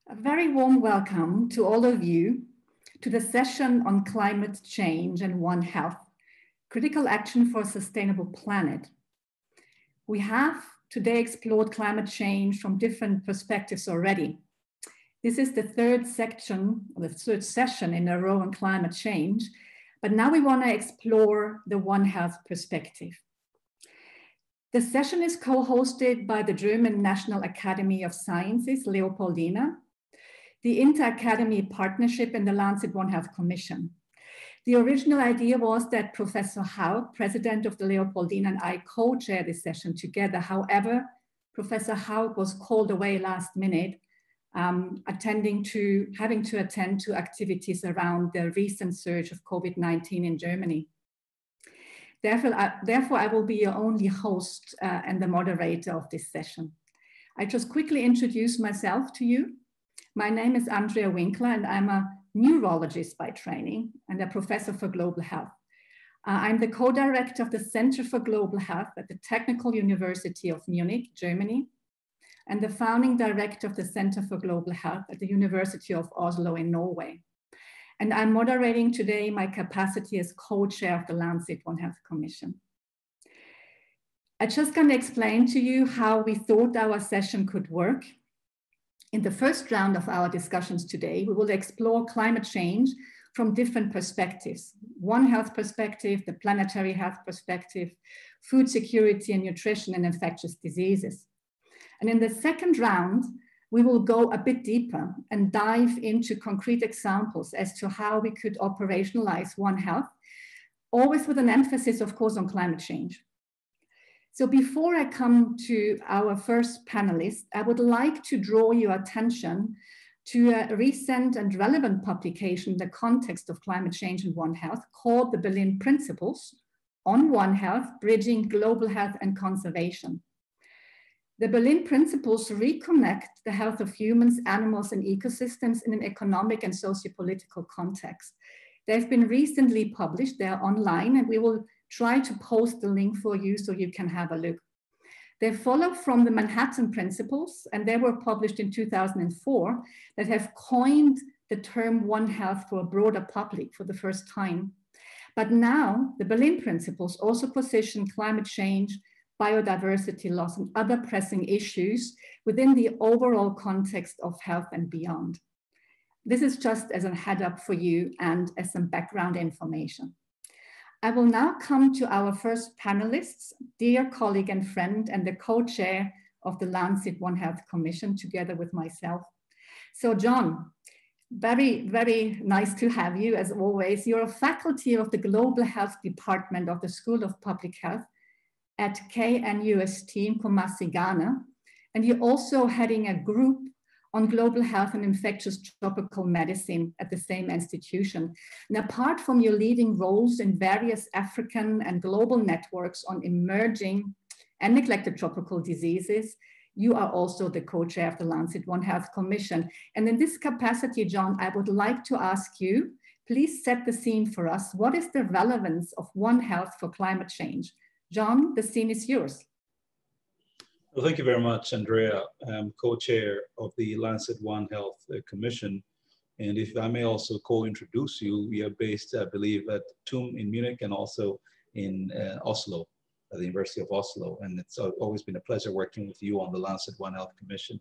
A very warm welcome to all of you to the session on climate change and One Health, critical action for a sustainable planet. We have today explored climate change from different perspectives already. This is the third section, or the third session in a row on climate change, but now we want to explore the One Health perspective. The session is co-hosted by the German National Academy of Sciences, Leopoldina, the Inter-Academy Partnership, and the Lancet One Health Commission. The original idea was that Professor Haug, president of the Leopoldina, and I co-chair this session together. However, Professor Haug was called away last minute, having to attend to activities around the recent surge of COVID-19 in Germany. Therefore, I will be your only host and the moderator of this session. I just quickly introduce myself to you. My name is Andrea Winkler, and I'm a neurologist by training and a professor for global health. I'm the co-director of the Center for Global Health at the Technical University of Munich, Germany, and the founding director of the Center for Global Health at the University of Oslo in Norway. And I'm moderating today my capacity as co-chair of the Lancet One Health Commission. I'm just going to explain to you how we thought our session could work. In the first round of our discussions today, we will explore climate change from different perspectives. One Health perspective, the planetary health perspective, food security and nutrition, and infectious diseases. And in the second round, we will go a bit deeper and dive into concrete examples as to how we could operationalize One Health, always with an emphasis, of course, on climate change. So before I come to our first panelist, I would like to draw your attention to a recent and relevant publication in the context of climate change and One Health called the Berlin Principles on One Health, Bridging Global Health and Conservation. The Berlin Principles reconnect the health of humans, animals, and ecosystems in an economic and socio-political context. They've been recently published, they're online, and we will try to post the link for you so you can have a look. They follow from the Manhattan Principles, and they were published in 2004, that have coined the term One Health for a broader public for the first time. But now the Berlin Principles also position climate change, biodiversity loss, and other pressing issues within the overall context of health and beyond. This is just as a head up for you and as some background information. I will now come to our first panelists, dear colleague and friend, and the co-chair of the Lancet One Health Commission, together with myself. So John, very, very nice to have you as always. You're a faculty of the Global Health Department of the School of Public Health at KNUST in Kumasi, Ghana. And you're also heading a group on global health and infectious tropical medicine at the same institution. And apart from your leading roles in various African and global networks on emerging and neglected tropical diseases, you are also the co-chair of the Lancet One Health Commission. And in this capacity, John, I would like to ask you, please set the scene for us. What is the relevance of One Health for climate change? John, the scene is yours. Well, thank you very much, Andrea. I'm co-chair of the Lancet One Health Commission. And if I may also co-introduce you, we are based, I believe, at TUM in Munich and also in Oslo, at the University of Oslo. And it's always been a pleasure working with you on the Lancet One Health Commission.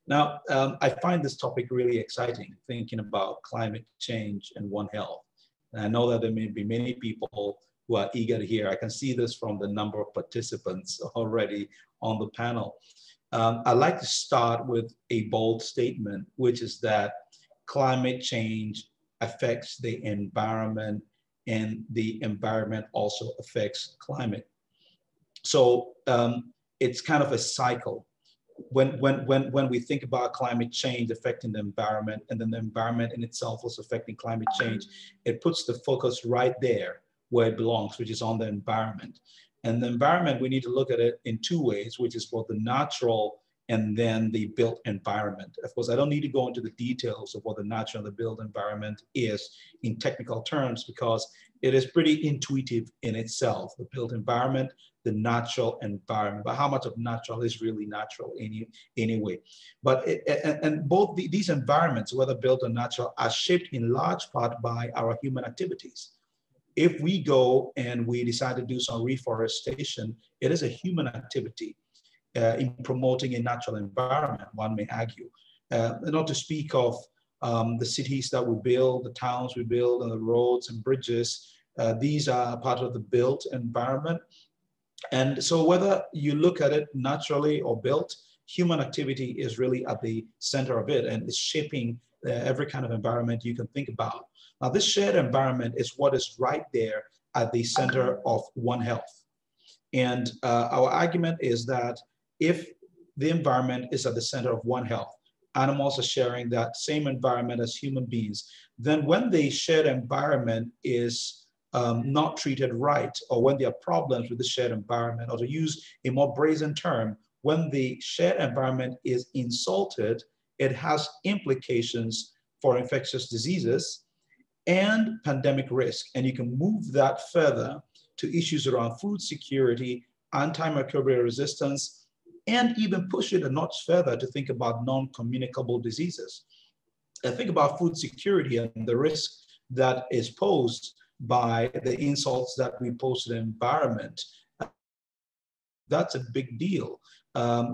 Now, I find this topic really exciting, thinking about climate change and One Health. And I know that there may be many people who are eager to hear. I can see this from the number of participants already on the panel. I'd like to start with a bold statement, which is that climate change affects the environment and the environment also affects climate. So it's kind of a cycle. When we think about climate change affecting the environment and then the environment in itself is affecting climate change, it puts the focus right there where it belongs, which is on the environment. And the environment, we need to look at it in two ways, which is both the natural and then the built environment. Of course, I don't need to go into the details of what the natural and the built environment is in technical terms, because it is pretty intuitive in itself. The built environment the natural environment, but how much of natural is really natural anyway. But both these environments, whether built or natural, are shaped in large part by our human activities. If we go and we decide to do some reforestation, it is a human activity in promoting a natural environment, one may argue. Not to speak of the cities that we build, the towns we build, and the roads and bridges. These are part of the built environment. And so whether you look at it naturally or built, human activity is really at the center of it, and it's shaping every kind of environment you can think about. Now, this shared environment is what is right there at the center of One Health. And our argument is that if the environment is at the center of One Health, animals are sharing that same environment as human beings, then when the shared environment is not treated right, or when there are problems with the shared environment, or to use a more brazen term, when the shared environment is insulted, it has implications for infectious diseases and pandemic risk. And you can move that further to issues around food security, antimicrobial resistance, and even push it a notch further to think about non-communicable diseases. And think about food security and the risk that is posed by the insults that we pose to the environment. That's a big deal.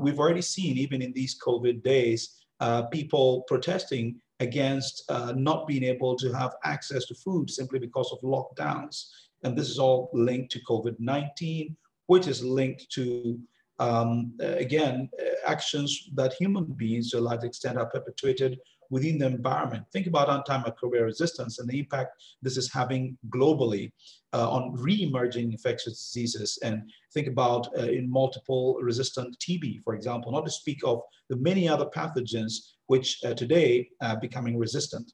We've already seen, even in these COVID days, people protesting against not being able to have access to food simply because of lockdowns. And this is all linked to COVID-19, which is linked to, again, actions that human beings to a large extent are perpetuated within the environment. Think about antimicrobial resistance and the impact this is having globally on re-emerging infectious diseases. And think about in multiple resistant TB, for example, not to speak of the many other pathogens which today are becoming resistant.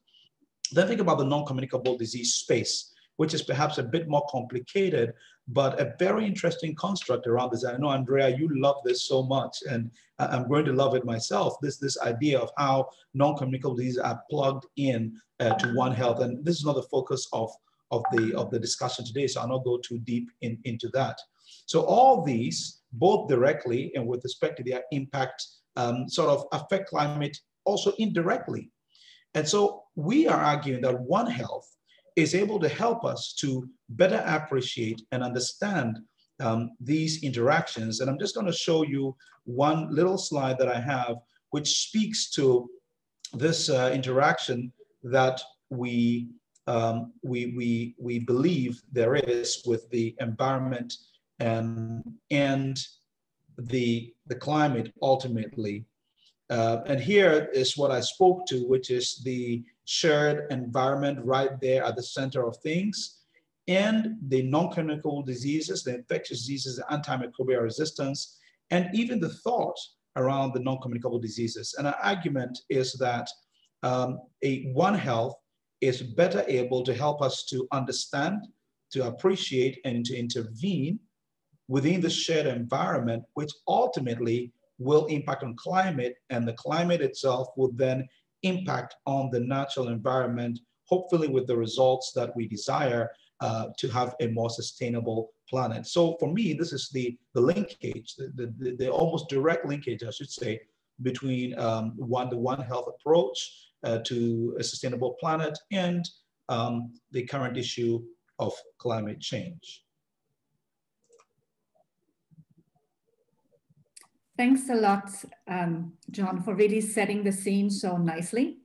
Then think about the non-communicable disease space, which is perhaps a bit more complicated, but a very interesting construct around this. I know, Andrea, you love this so much, and I'm going to love it myself, this idea of how non-communicable diseases are plugged in to One Health. And this is not the focus of the discussion today, so I'll not go too deep into that. So all these, both directly and with respect to their impact, sort of affect climate also indirectly. And so we are arguing that One Health is able to help us to better appreciate and understand these interactions. And I'm just going to show you one little slide that I have, which speaks to this interaction that we believe there is with the environment and the climate ultimately. And here is what I spoke to, which is the shared environment right there at the center of things, and the non-communicable diseases, the infectious diseases, the antimicrobial resistance, and even the thought around the non-communicable diseases. And our argument is that One Health is better able to help us to understand, to appreciate, and to intervene within the shared environment, which ultimately will impact on climate, and the climate itself will then impact on the natural environment, hopefully with the results that we desire to have a more sustainable planet. So for me, this is the linkage, the almost direct linkage, I should say, between the One Health approach to a sustainable planet and the current issue of climate change. Thanks a lot, John, for really setting the scene so nicely.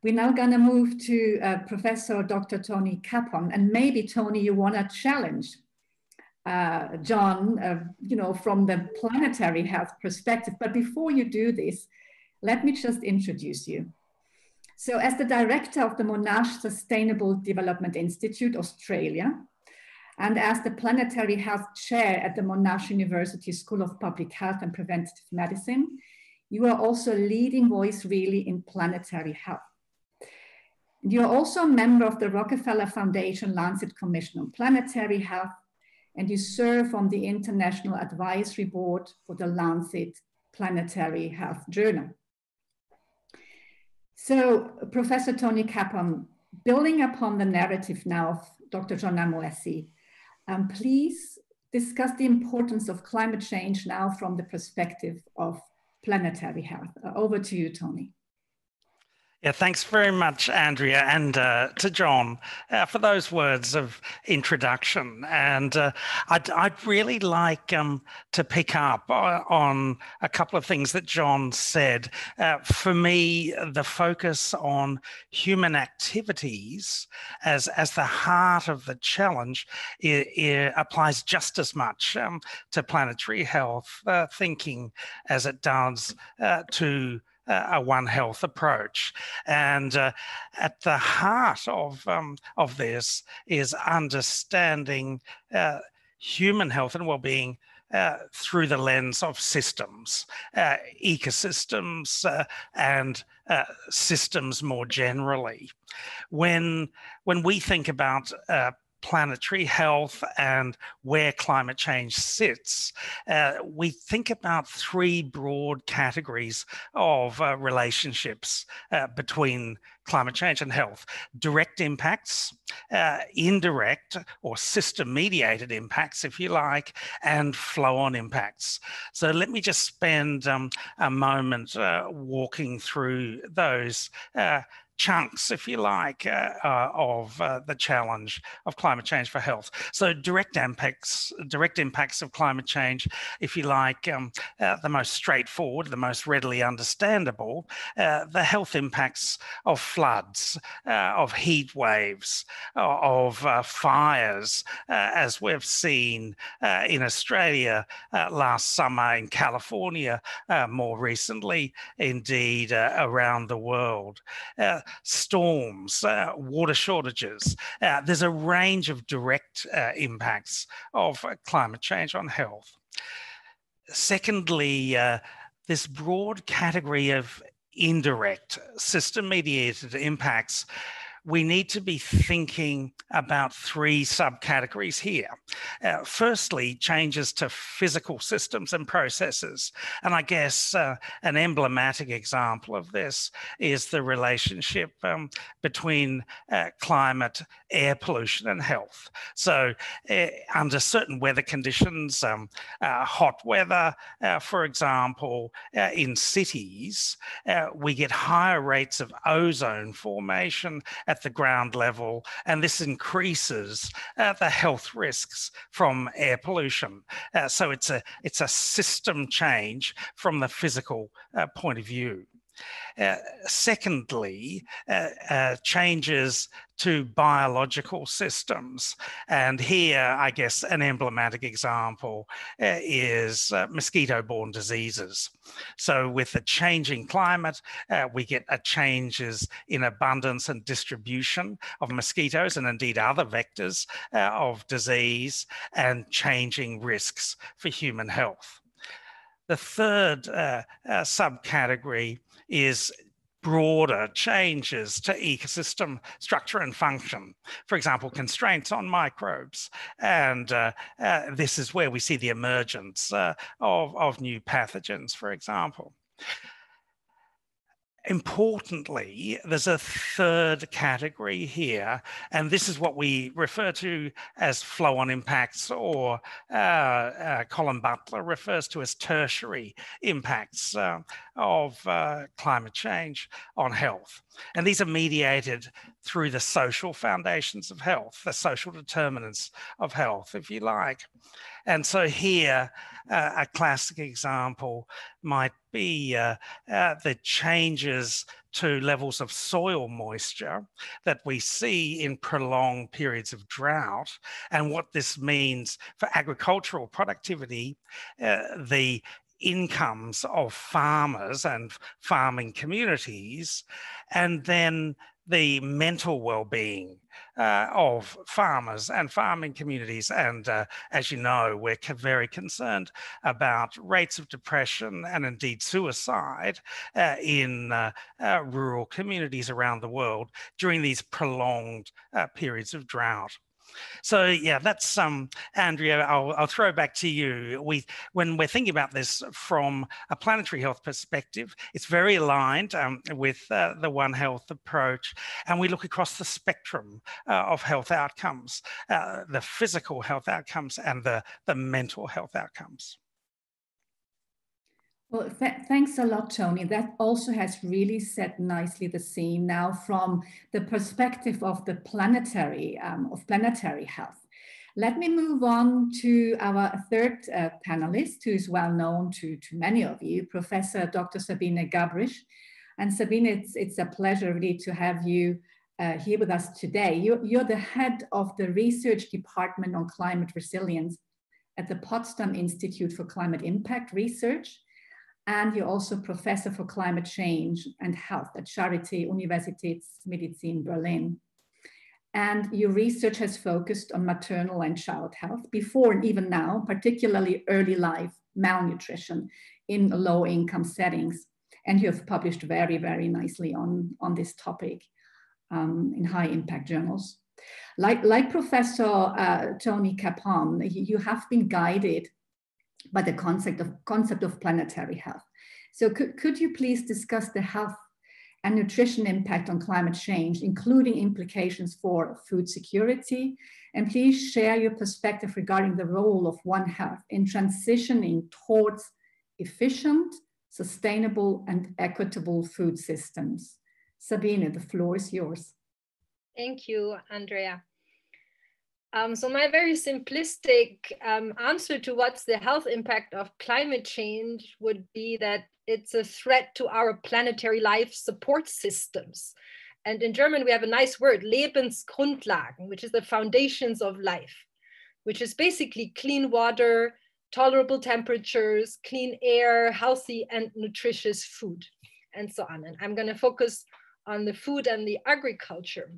We're now going to move to Professor Dr. Tony Capon, and maybe, Tony, you want to challenge John, you know, from the planetary health perspective. But before you do this, let me just introduce you. So, as the director of the Monash Sustainable Development Institute, Australia, and as the Planetary Health Chair at the Monash University School of Public Health and Preventive Medicine, you are also a leading voice really in planetary health. You're also a member of the Rockefeller Foundation Lancet Commission on Planetary Health, and you serve on the International Advisory Board for the Lancet Planetary Health Journal. So, Professor Tony Capon, building upon the narrative now of Dr. John Amoesi, please discuss the importance of climate change now from the perspective of planetary health. Over to you, Tony. Yeah, thanks very much, Andrea, and to John for those words of introduction. And I'd really like to pick up on a couple of things that John said. For me, the focus on human activities as the heart of the challenge it applies just as much to planetary health thinking as it does to a One Health approach. And at the heart of this is understanding human health and well-being through the lens of systems, ecosystems, and systems more generally. When we think about planetary health and where climate change sits, we think about three broad categories of relationships between climate change and health: direct impacts, indirect or system-mediated impacts, if you like, and flow-on impacts. So let me just spend a moment walking through those chunks, if you like, of the challenge of climate change for health. So direct impacts of climate change, if you like, the most straightforward, the most readily understandable, the health impacts of floods, of heat waves, of fires, as we've seen in Australia last summer, in California more recently, indeed around the world. Storms, water shortages. There's a range of direct impacts of climate change on health. Secondly, this broad category of indirect system-mediated impacts, we need to be thinking about three subcategories here. Firstly, changes to physical systems and processes. And I guess an emblematic example of this is the relationship between climate, air pollution and health. So under certain weather conditions, hot weather, for example, in cities, we get higher rates of ozone formation at the ground level, and this increases the health risks from air pollution. So it's a system change from the physical point of view. Secondly, changes to biological systems. And here, I guess, an emblematic example is mosquito-borne diseases. So with the changing climate, we get changes in abundance and distribution of mosquitoes and indeed other vectors of disease, and changing risks for human health. The third subcategory is broader changes to ecosystem structure and function. For example, constraints on microbes. And this is where we see the emergence of new pathogens, for example. Importantly, there's a third category here, and this is what we refer to as flow-on impacts, or Colin Butler refers to as tertiary impacts of climate change on health. And these are mediated through the social foundations of health, the social determinants of health, if you like. And so here, a classic example might be the changes to levels of soil moisture that we see in prolonged periods of drought, and what this means for agricultural productivity, the incomes of farmers and farming communities, and then the mental well-being of farmers and farming communities. And as you know, we're very concerned about rates of depression and indeed suicide in rural communities around the world during these prolonged periods of drought. So yeah, that's Andrea. I'll throw back to you. When we're thinking about this from a planetary health perspective, it's very aligned with the One Health approach, and we look across the spectrum of health outcomes, the physical health outcomes and the mental health outcomes. Well, thanks a lot, Tony. That also has really set nicely the scene now from the perspective of the planetary health. Let me move on to our third panelist, who is well known to many of you, Professor Dr. Sabine Gabrich. And Sabine, it's a pleasure really to have you here with us today. You're the head of the Research Department on Climate Resilience at the Potsdam Institute for Climate Impact Research. And you're also professor for climate change and health at Charité Universitätsmedizin Berlin. And your research has focused on maternal and child health before and even now, particularly early life malnutrition in low income settings. And you have published very, very nicely on this topic in high impact journals. Like Professor Tony Capon, you have been guided by the concept of planetary health. So could you please discuss the health and nutrition impact on climate change, including implications for food security? And please share your perspective regarding the role of One Health in transitioning towards efficient, sustainable, and equitable food systems. Sabine, the floor is yours. Thank you, Andrea. So my very simplistic answer to what's the health impact of climate change would be that it's a threat to our planetary life support systems. And in German, we have a nice word, Lebensgrundlagen, which is the foundations of life, which is basically clean water, tolerable temperatures, clean air, healthy and nutritious food, and so on. And I'm going to focus on the food and the agriculture.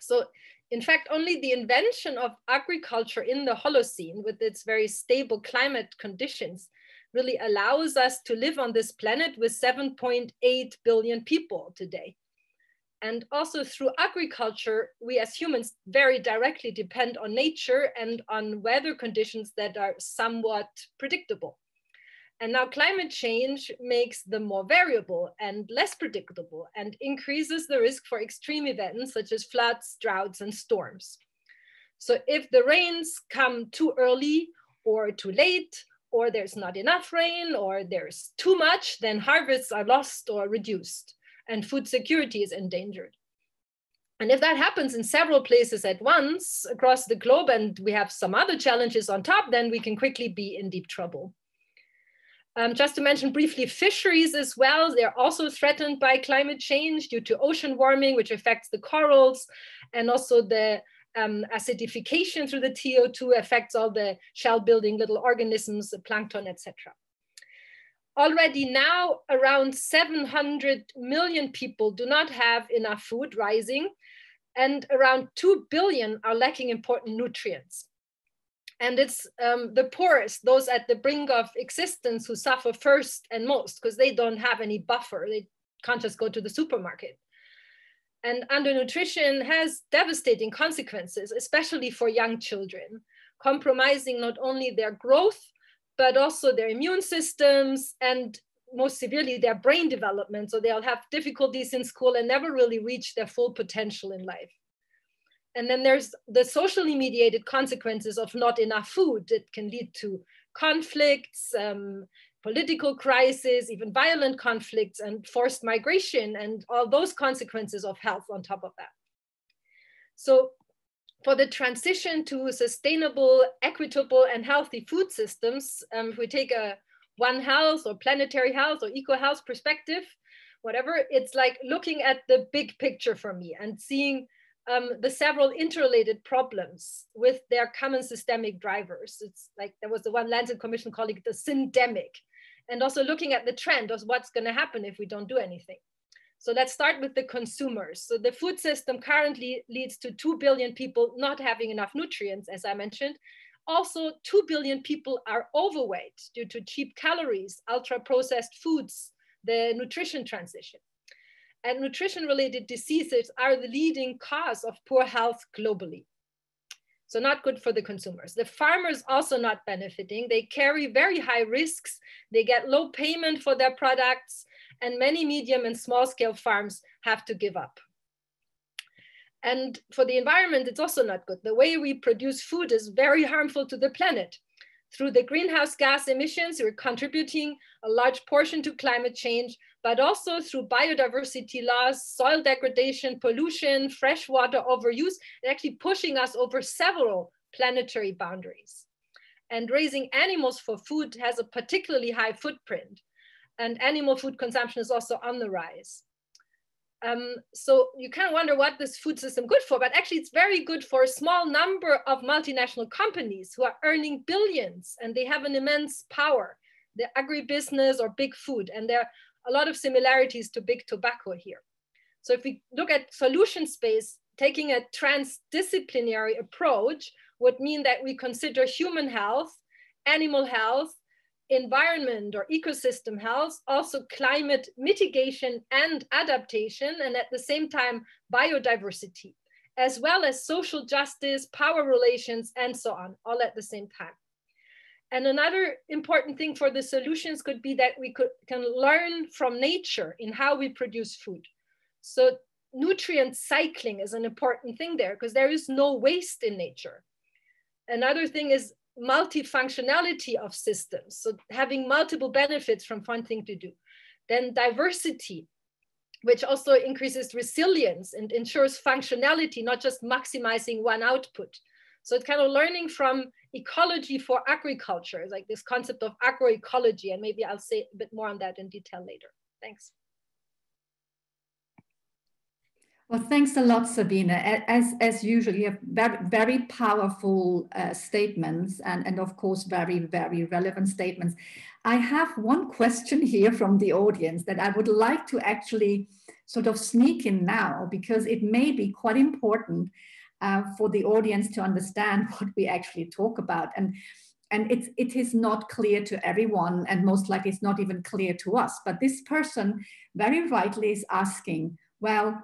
So in fact, only the invention of agriculture in the Holocene with its very stable climate conditions really allows us to live on this planet with 7.8 billion people today. And also through agriculture, we as humans very directly depend on nature and on weather conditions that are somewhat predictable. And now climate change makes them more variable and less predictable and increases the risk for extreme events such as floods, droughts, and storms. So if the rains come too early or too late, or there's not enough rain, or there's too much, then harvests are lost or reduced, and food security is endangered. And if that happens in several places at once across the globe, and we have some other challenges on top, then we can quickly be in deep trouble. Just to mention briefly, fisheries as well, they're also threatened by climate change due to ocean warming, which affects the corals, and also the acidification through the CO2 affects all the shell-building little organisms, the plankton, etc. Already now, around 700 million people do not have enough food, rising, and around 2 billion are lacking important nutrients. And it's the poorest, those at the brink of existence, who suffer first and most because they don't have any buffer. They can't just go to the supermarket. And undernutrition has devastating consequences, especially for young children, compromising not only their growth, but also their immune systems and most severely their brain development. So they'll have difficulties in school and never really reach their full potential in life. And then there's the socially mediated consequences of not enough food. It can lead to conflicts, political crisis, even violent conflicts, and forced migration, and all those consequences of health on top of that. So for the transition to sustainable, equitable, and healthy food systems, if we take a One Health or planetary health or eco-health perspective, whatever, it's like looking at the big picture for me and seeing the several interrelated problems with their common systemic drivers. It's like there was the one Lancet Commission calling it the syndemic, and also looking at the trend of what's going to happen if we don't do anything. So let's start with the consumers. So the food system currently leads to 2 billion people not having enough nutrients, as I mentioned. Also, 2 billion people are overweight due to cheap calories, ultra-processed foods, the nutrition transition. And nutrition-related diseases are the leading cause of poor health globally. So not good for the consumers. The farmers also not benefiting. They carry very high risks. They get low payment for their products, and many medium and small scale farms have to give up. And for the environment, it's also not good. The way we produce food is very harmful to the planet. Through the greenhouse gas emissions, we're contributing a large portion to climate change, but also through biodiversity loss, soil degradation, pollution, freshwater overuse, they're actually pushing us over several planetary boundaries. And raising animals for food has a particularly high footprint, and animal food consumption is also on the rise. So you kind of wonder what this food system good for, but actually it's very good for a small number of multinational companies who are earning billions, and they have an immense power. The agribusiness or big food, and there are a lot of similarities to big tobacco here. So if we look at solution space, taking a transdisciplinary approach would mean that we consider human health, animal health, environment or ecosystem health, also climate mitigation and adaptation, and at the same time, biodiversity, as well as social justice, power relations, and so on, all at the same time. And another important thing for the solutions could be that we can learn from nature in how we produce food. So nutrient cycling is an important thing there because there is no waste in nature. Another thing is multifunctionality of systems. So having multiple benefits from one thing to do. Then diversity, which also increases resilience and ensures functionality, not just maximizing one output. So it's kind of learning from ecology for agriculture, like this concept of agroecology, and maybe I'll say a bit more on that in detail later. Thanks. Well, thanks a lot, Sabine. As usual, you have very powerful statements and of course, very, very relevant statements. I have one question here from the audience that I would like to actually sort of sneak in now, because it may be quite important for the audience to understand what we actually talk about. And it is not clear to everyone, and most likely it's not even clear to us. But this person very rightly is asking, well,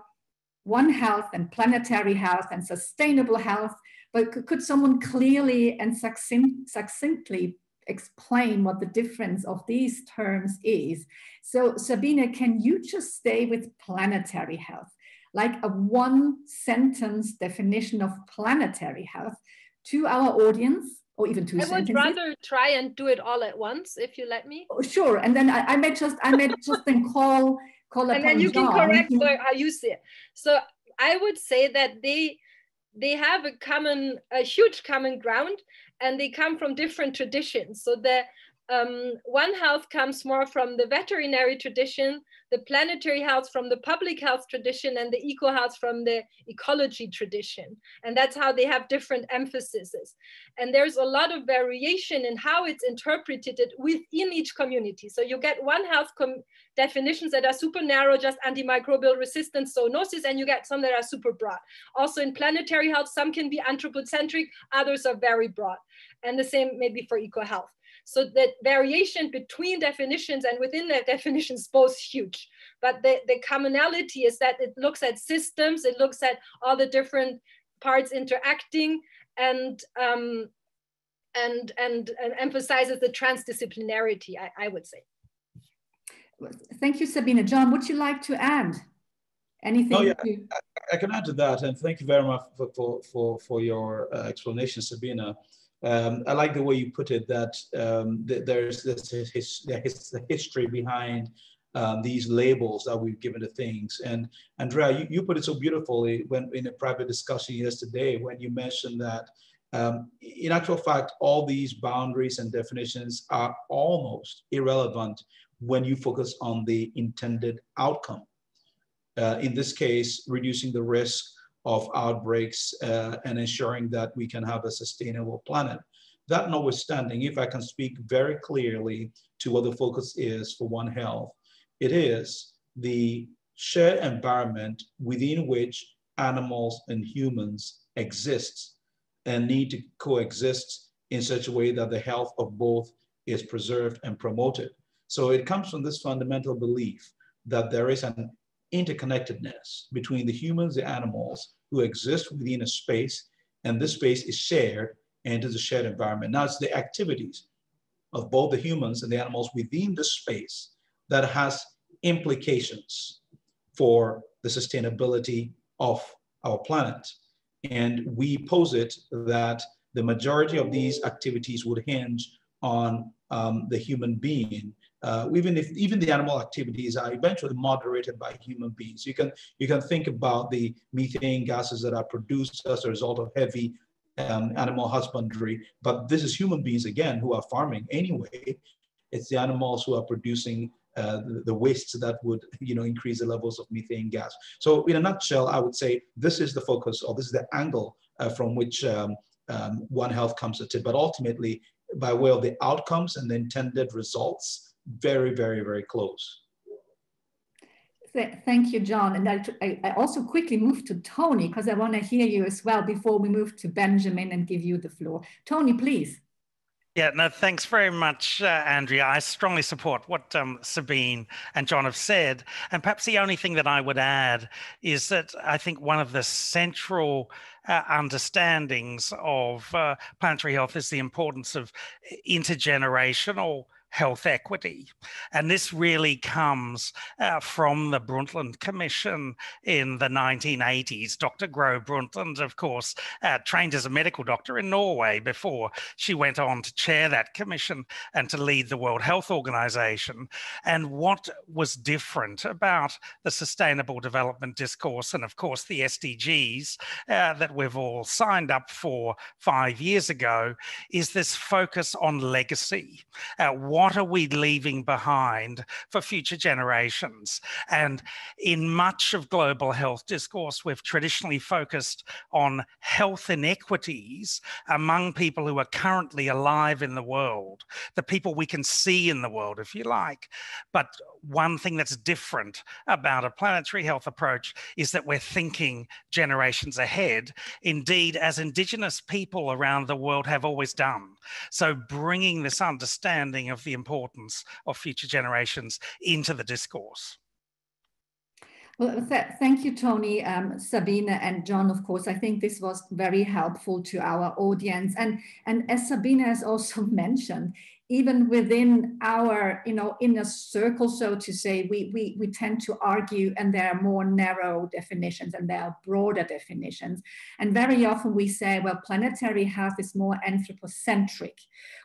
One Health and planetary health and sustainable health, but could someone clearly and succinctly explain what the difference of these terms is? So Sabine, can you just stay with planetary health, like a one-sentence definition of planetary health to our audience, or even two sentences? I would rather try and do it all at once, if you let me. Oh, sure, and then I may just then call and then you John. Can correct how you see it. So I would say that they have a huge common ground, and they come from different traditions. So the One Health comes more from the veterinary tradition, the planetary health from the public health tradition, and the eco health from the ecology tradition. And that's how they have different emphases. And there's a lot of variation in how it's interpreted within each community. So you get One Health definitions that are super narrow, just antimicrobial resistance, zoonosis, and you get some that are super broad. Also in planetary health, some can be anthropocentric, others are very broad. And the same maybe for eco health. So the variation between definitions and within the definitions is both huge. But the commonality is that it looks at systems, it looks at all the different parts interacting, and emphasizes the transdisciplinarity, I would say. Thank you, Sabine. John, would you like to add anything? Oh, yeah, I can add to that, and thank you very much for your explanation, Sabine. I like the way you put it, that there's this history behind these labels that we've given to things. And Andrea, you put it so beautifully when in a private discussion yesterday, when you mentioned that in actual fact, all these boundaries and definitions are almost irrelevant when you focus on the intended outcome. In this case, reducing the risk of outbreaks and ensuring that we can have a sustainable planet. That notwithstanding, if I can speak very clearly to what the focus is for One Health, it is the shared environment within which animals and humans exist and need to coexist in such a way that the health of both is preserved and promoted. So it comes from this fundamental belief that there is an interconnectedness between the humans, the animals who exist within a space, and this space is shared and is a shared environment. Now it's the activities of both the humans and the animals within the space that has implications for the sustainability of our planet. And we posit that the majority of these activities would hinge on the human being, even the animal activities are eventually moderated by human beings. You can think about the methane gases that are produced as a result of heavy animal husbandry, but this is human beings again who are farming anyway. It's the animals who are producing the wastes that would increase the levels of methane gas. So in a nutshell, I would say this is the focus, or this is the angle from which One Health comes at it, but ultimately by way of the outcomes and the intended results, very, very, very close. Thank you, John. And I also quickly move to Tony because I want to hear you as well before we move to Benjamin and give you the floor. Tony, please. Yeah, no, thanks very much, Andrea. I strongly support what Sabine and John have said. And perhaps the only thing that I would add is that I think one of the central understandings of planetary health is the importance of intergenerational health equity. And this really comes from the Brundtland Commission in the 1980s. Dr. Gro Brundtland, of course, trained as a medical doctor in Norway before she went on to chair that commission and to lead the World Health Organization. And what was different about the Sustainable Development Discourse and, of course, the SDGs that we've all signed up for 5 years ago is this focus on legacy. What are we leaving behind for future generations? And in much of global health discourse, we've traditionally focused on health inequities among people who are currently alive in the world, the people we can see in the world, if you like. But one thing that's different about a planetary health approach is that we're thinking generations ahead, indeed, as Indigenous people around the world have always done. So bringing this understanding of the importance of future generations into the discourse. Well, thank you, Tony, Sabine, and John. Of course, I think this was very helpful to our audience. And as Sabine has also mentioned, even within our, inner circle, so to say, we tend to argue, and there are more narrow definitions and there are broader definitions. And very often we say, well, planetary health is more anthropocentric,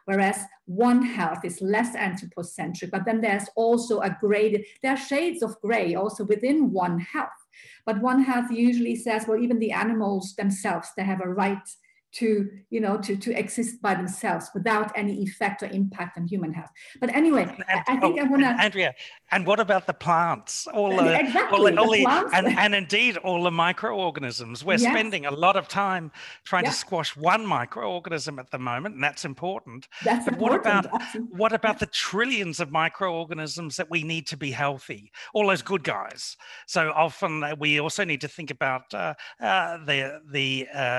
whereas One Health is less anthropocentric. But then there's also there are shades of gray also within One Health. But One Health usually says, well, even the animals themselves, they have a right to exist by themselves without any effect or impact on human health. But anyway, I think I want to... Andrea, and what about the plants? And indeed, all the microorganisms. We're spending a lot of time trying to squash one microorganism at the moment, and that's important. That's important. What about the trillions of microorganisms that we need to be healthy? All those good guys. So often we also need to think about the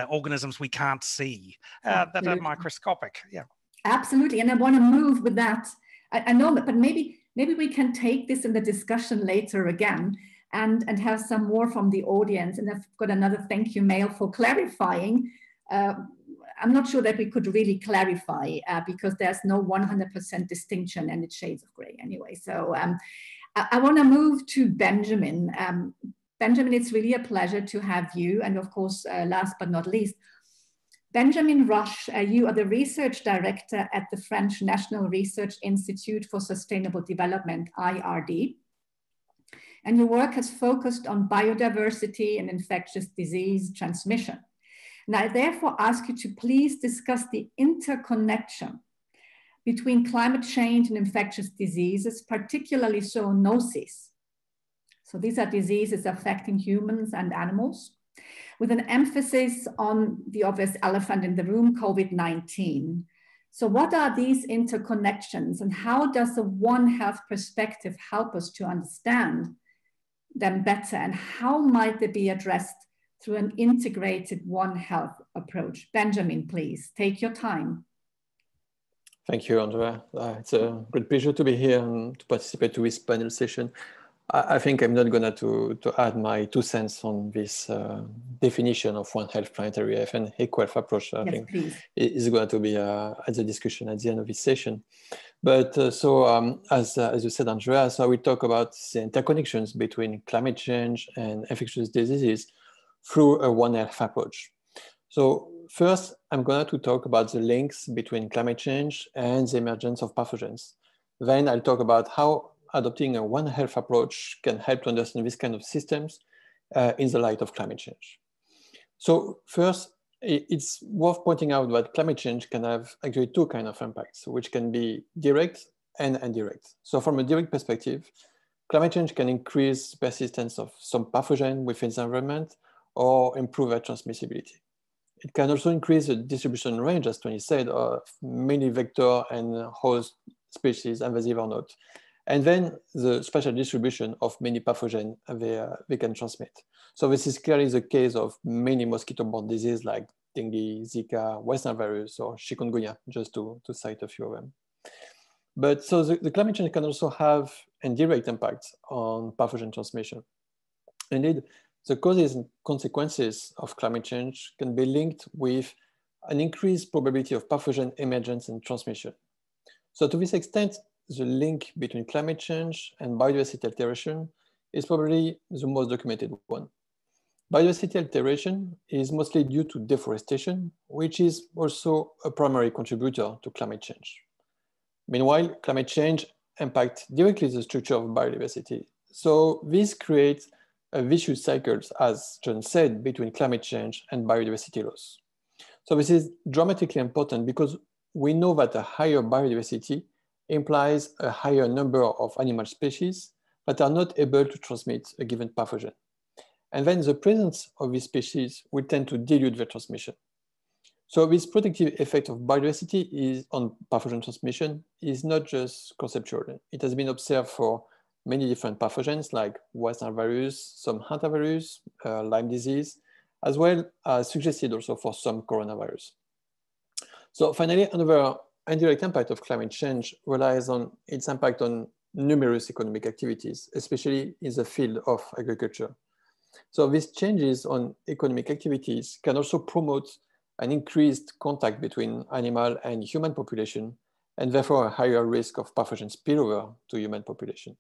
organisms we can't see that are microscopic. Yeah, absolutely. And I want to move with that. I know that, but maybe we can take this in the discussion later again and have some more from the audience. And I've got another thank you mail for clarifying. I'm not sure that we could really clarify because there's no 100% distinction and it's shades of gray anyway. So I want to move to Benjamin. Benjamin, it's really a pleasure to have you. And of course, last but not least, Benjamin Rush, you are the research director at the French National Research Institute for Sustainable Development, IRD. And your work has focused on biodiversity and infectious disease transmission. And I therefore ask you to please discuss the interconnection between climate change and infectious diseases, particularly zoonoses. So these are diseases affecting humans and animals, with an emphasis on the obvious elephant in the room, COVID-19. So what are these interconnections and how does the One Health perspective help us to understand them better, and how might they be addressed through an integrated One Health approach? Benjamin, please, take your time. Thank you, Andrea. It's a great pleasure to be here and to participate to this panel session. I think I'm not going to add my 2 cents on this definition of One Health Planetary Health and Eco Health approach. I think is going to be at the discussion at the end of this session. But as you said, Andrea, so we talk about the interconnections between climate change and infectious diseases through a One Health approach. So first, I'm going to talk about the links between climate change and the emergence of pathogens. Then I'll talk about how adopting a One Health approach can help to understand this kind of systems in the light of climate change. So first, it's worth pointing out that climate change can have actually 2 kinds of impacts, which can be direct and indirect. So from a direct perspective, climate change can increase persistence of some pathogen within the environment or improve their transmissibility. It can also increase the distribution range, as Tony said, of many vector and host species, invasive or not. And then the spatial distribution of many pathogens they can transmit. So this is clearly the case of many mosquito-borne diseases like dengue, Zika, West Nile virus, or chikungunya, just to cite a few of them. But so the climate change can also have indirect impacts on pathogen transmission. Indeed, the causes and consequences of climate change can be linked with an increased probability of pathogen emergence and transmission. So to this extent, the link between climate change and biodiversity alteration is probably the most documented one. Biodiversity alteration is mostly due to deforestation, which is also a primary contributor to climate change. Meanwhile, climate change impacts directly the structure of biodiversity. So this creates a vicious cycle, as John said, between climate change and biodiversity loss. So this is dramatically important because we know that a higher biodiversity implies a higher number of animal species that are not able to transmit a given pathogen. And then the presence of these species will tend to dilute their transmission. So this protective effect of biodiversity on pathogen transmission is not just conceptual. It has been observed for many different pathogens like West Nile virus, some hantavirus, Lyme disease, as well as suggested also for some coronavirus. So finally, another indirect impact of climate change relies on its impact on numerous economic activities, especially in the field of agriculture. So these changes on economic activities can also promote an increased contact between animal and human population, and therefore a higher risk of pathogen spillover to human population.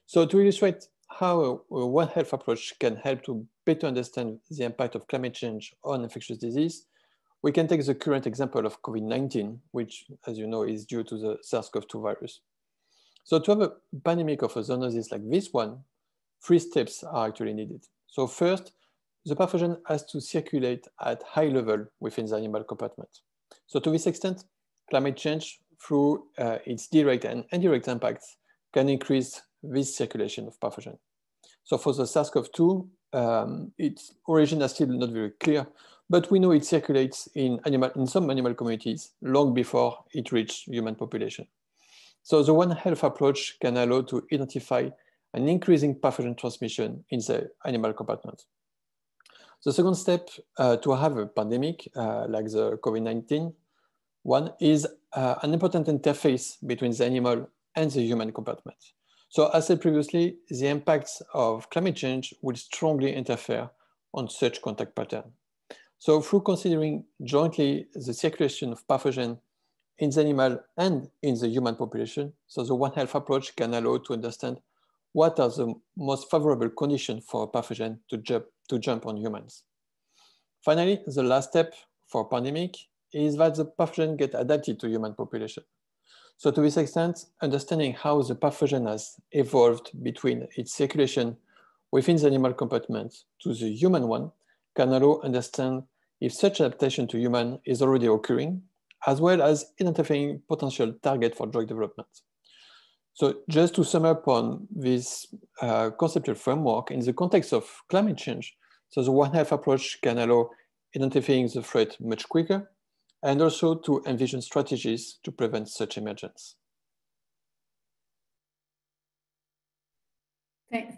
So to illustrate how a One Health approach can help to better understand the impact of climate change on infectious disease, we can take the current example of COVID-19, which, as you know, is due to the SARS-CoV-2 virus. So to have a pandemic of a zoonosis like this one, 3 steps are actually needed. So first, the pathogen has to circulate at high level within the animal compartment. So to this extent, climate change through its direct and indirect impacts can increase this circulation of pathogen. So for the SARS-CoV-2, its origin is still not very clear, but we know it circulates in some animal communities long before it reached human population. So the One Health approach can allow to identify an increasing pathogen transmission in the animal compartment. The second step to have a pandemic like the COVID-19 one is an important interface between the animal and the human compartment. So as said previously, the impacts of climate change will strongly interfere on such contact pattern. So through considering jointly the circulation of pathogen in the animal and in the human population, so the One Health approach can allow to understand what are the most favorable conditions for a pathogen to jump on humans. Finally, the last step for pandemic is that the pathogen get adapted to human population. So to this extent, understanding how the pathogen has evolved between its circulation within the animal compartment to the human one can allow understand if such adaptation to human is already occurring, as well as identifying potential target for drug development. So just to sum up on this conceptual framework, in the context of climate change, so the One Health approach can allow identifying the threat much quicker, and also to envision strategies to prevent such emergence.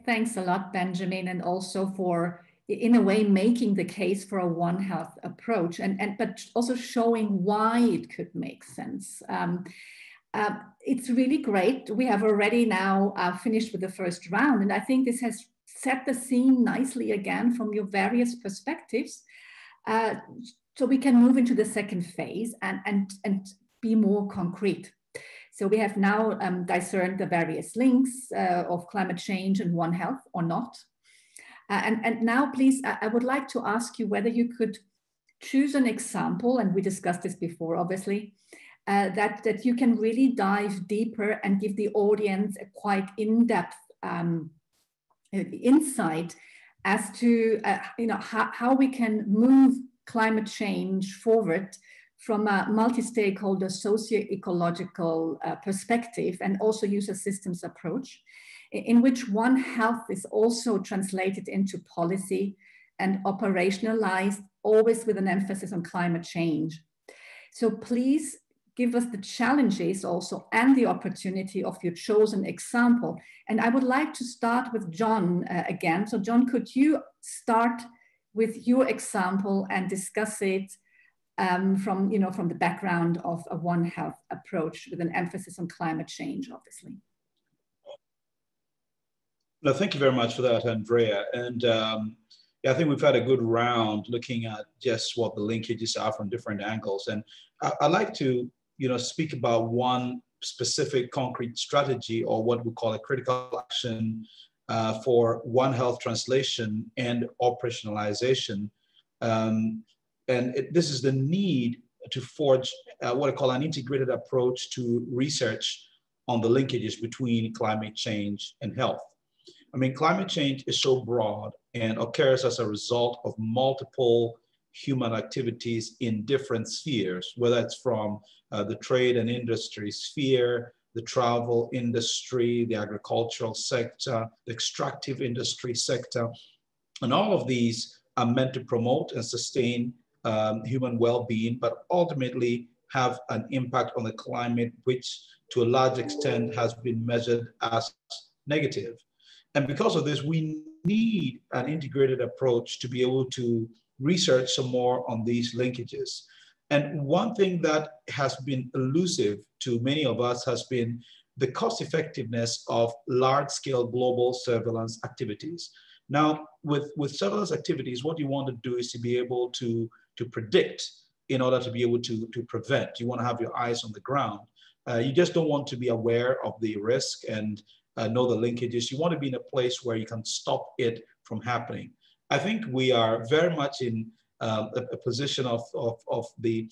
Thanks a lot, Benjamin, and also for, in a way, making the case for a One Health approach, but also showing why it could make sense. It's really great. We have already now finished with the first round, and I think this has set the scene nicely again from your various perspectives. So we can move into the second phase and be more concrete. So we have now discerned the various links of climate change and One Health or not. And now, please, I would like to ask you whether you could choose an example, and we discussed this before, obviously, that you can really dive deeper and give the audience a quite in-depth insight as to how we can move climate change forward from a multi-stakeholder socio-ecological perspective, and also use a systems approach in which One Health is also translated into policy and operationalized, always with an emphasis on climate change. So please give us the challenges also and the opportunity of your chosen example. And I would like to start with John again. So John, could you start with your example and discuss it from the background of a One Health approach with an emphasis on climate change, obviously? No, thank you very much for that, Andrea. And yeah, I think we've had a good round looking at just what the linkages are from different angles. And I'd like to speak about one specific concrete strategy, or what we call a critical action for One Health translation and operationalization. This is the need to forge what I call an integrated approach to research on the linkages between climate change and health. I mean, climate change is so broad and occurs as a result of multiple human activities in different spheres, whether it's from the trade and industry sphere, the travel industry, the agricultural sector, the extractive industry sector. And all of these are meant to promote and sustain human well-being, but ultimately have an impact on the climate, which to a large extent has been measured as negative. And because of this, we need an integrated approach to be able to research some more on these linkages. And one thing that has been elusive to many of us has been the cost effectiveness of large-scale global surveillance activities. Now, with surveillance activities, what you want to do is to be able to predict in order to be able to prevent. You want to have your eyes on the ground. You just don't want to be aware of the risk and know the linkages. You want to be in a place where you can stop it from happening. I think we are very much in a position of the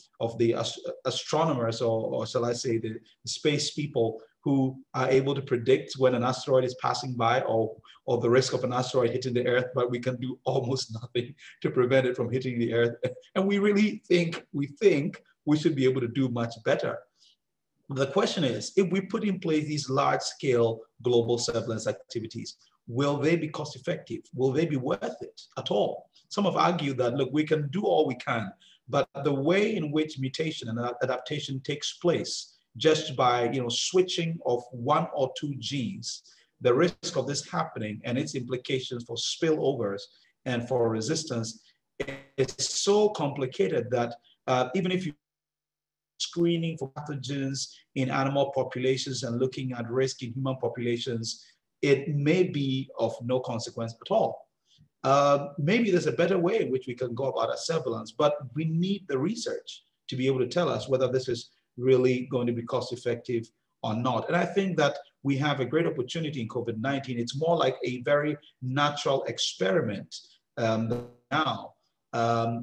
astronomers, or shall I say the space people, who are able to predict when an asteroid is passing by, or the risk of an asteroid hitting the Earth, but we can do almost nothing to prevent it from hitting the Earth. And we really think we should be able to do much better. The question is, if we put in place these large-scale global surveillance activities, will they be cost effective? Will they be worth it at all? Some have argued that, look, we can do all we can, but the way in which mutation and adaptation takes place just by switching of 1 or 2 genes, the risk of this happening and its implications for spillovers and for resistance is so complicated that even if you screening for pathogens in animal populations and looking at risk in human populations, it may be of no consequence at all. Maybe there's a better way in which we can go about our surveillance, but we need the research to be able to tell us whether this is really going to be cost effective or not. And I think that we have a great opportunity in COVID-19. It's more like a very natural experiment now,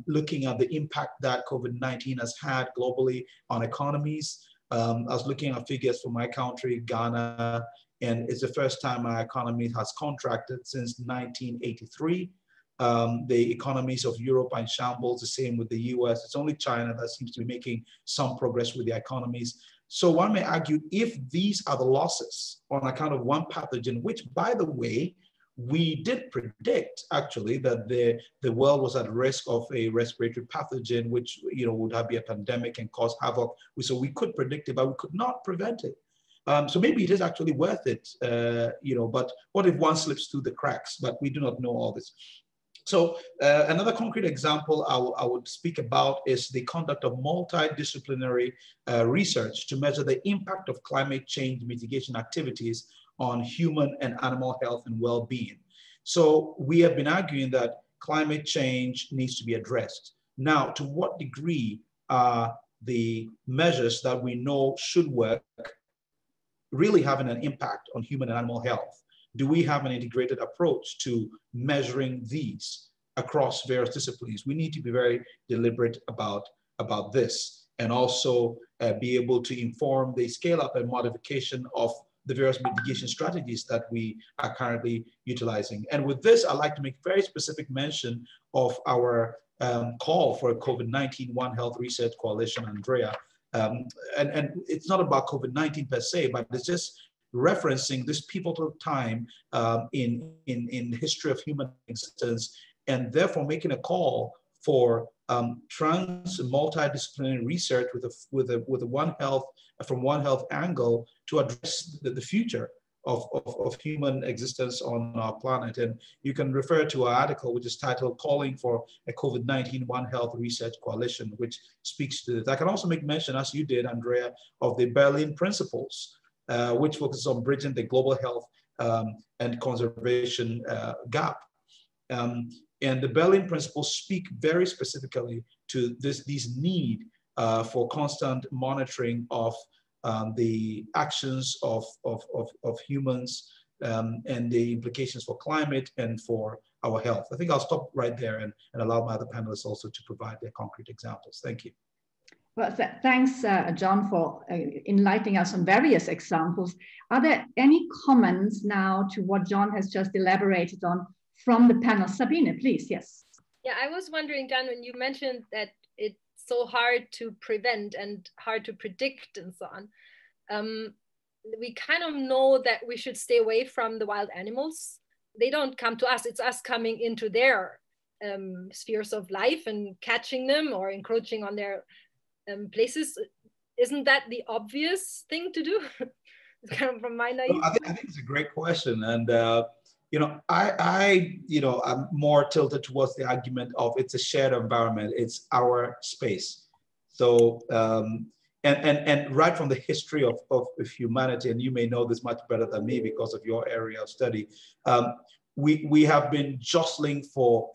looking at the impact that COVID-19 has had globally on economies. I was looking at figures for my country, Ghana, and it's the first time our economy has contracted since 1983. The economies of Europe are in shambles, the same with the US. It's only China that seems to be making some progress with their economies. So one may argue, if these are the losses on account of one pathogen, which, by the way, we did predict actually that the world was at risk of a respiratory pathogen, which would have been a pandemic and cause havoc. So we could predict it, but we could not prevent it. So maybe it is actually worth it, but what if one slips through the cracks? But we do not know all this. So another concrete example I would speak about is the conduct of multidisciplinary research to measure the impact of climate change mitigation activities on human and animal health and well-being. So we have been arguing that climate change needs to be addressed. Now, to what degree are the measures that we know should work really having an impact on human and animal health? Do we have an integrated approach to measuring these across various disciplines? We need to be very deliberate about this, and also be able to inform the scale up and modification of the various mitigation strategies that we are currently utilizing. And with this, I'd like to make very specific mention of our call for a COVID-19 One Health Research Coalition, Andrea. And it's not about COVID-19 per se, but it's just referencing this pivotal time in the history of human existence, and therefore making a call for trans multidisciplinary research with a One Health, from One Health angle, to address the future of human existence on our planet. And you can refer to our article, which is titled "Calling for a COVID-19 One Health Research Coalition," which speaks to this. I can also make mention, as you did, Andrea, of the Berlin Principles, which focuses on bridging the global health and conservation gap. And the Berlin Principles speak very specifically to these need for constant monitoring of the actions of humans and the implications for climate and for our health. I think I'll stop right there and allow my other panelists also to provide their concrete examples. Thank you. Well, thanks, John, for enlightening us on various examples. Are there any comments now to what John has just elaborated on from the panel? Sabine, please, yes. Yeah, I was wondering, John, when you mentioned that it's so hard to prevent and hard to predict and so on, we kind of know that we should stay away from the wild animals. They don't come to us, it's us coming into their spheres of life and catching them or encroaching on their places. Isn't that the obvious thing to do? Kind of from my naive. I think it's a great question, and I'm more tilted towards the argument of it's a shared environment, it's our space. So and right from the history of humanity, and you may know this much better than me because of your area of study, we have been jostling for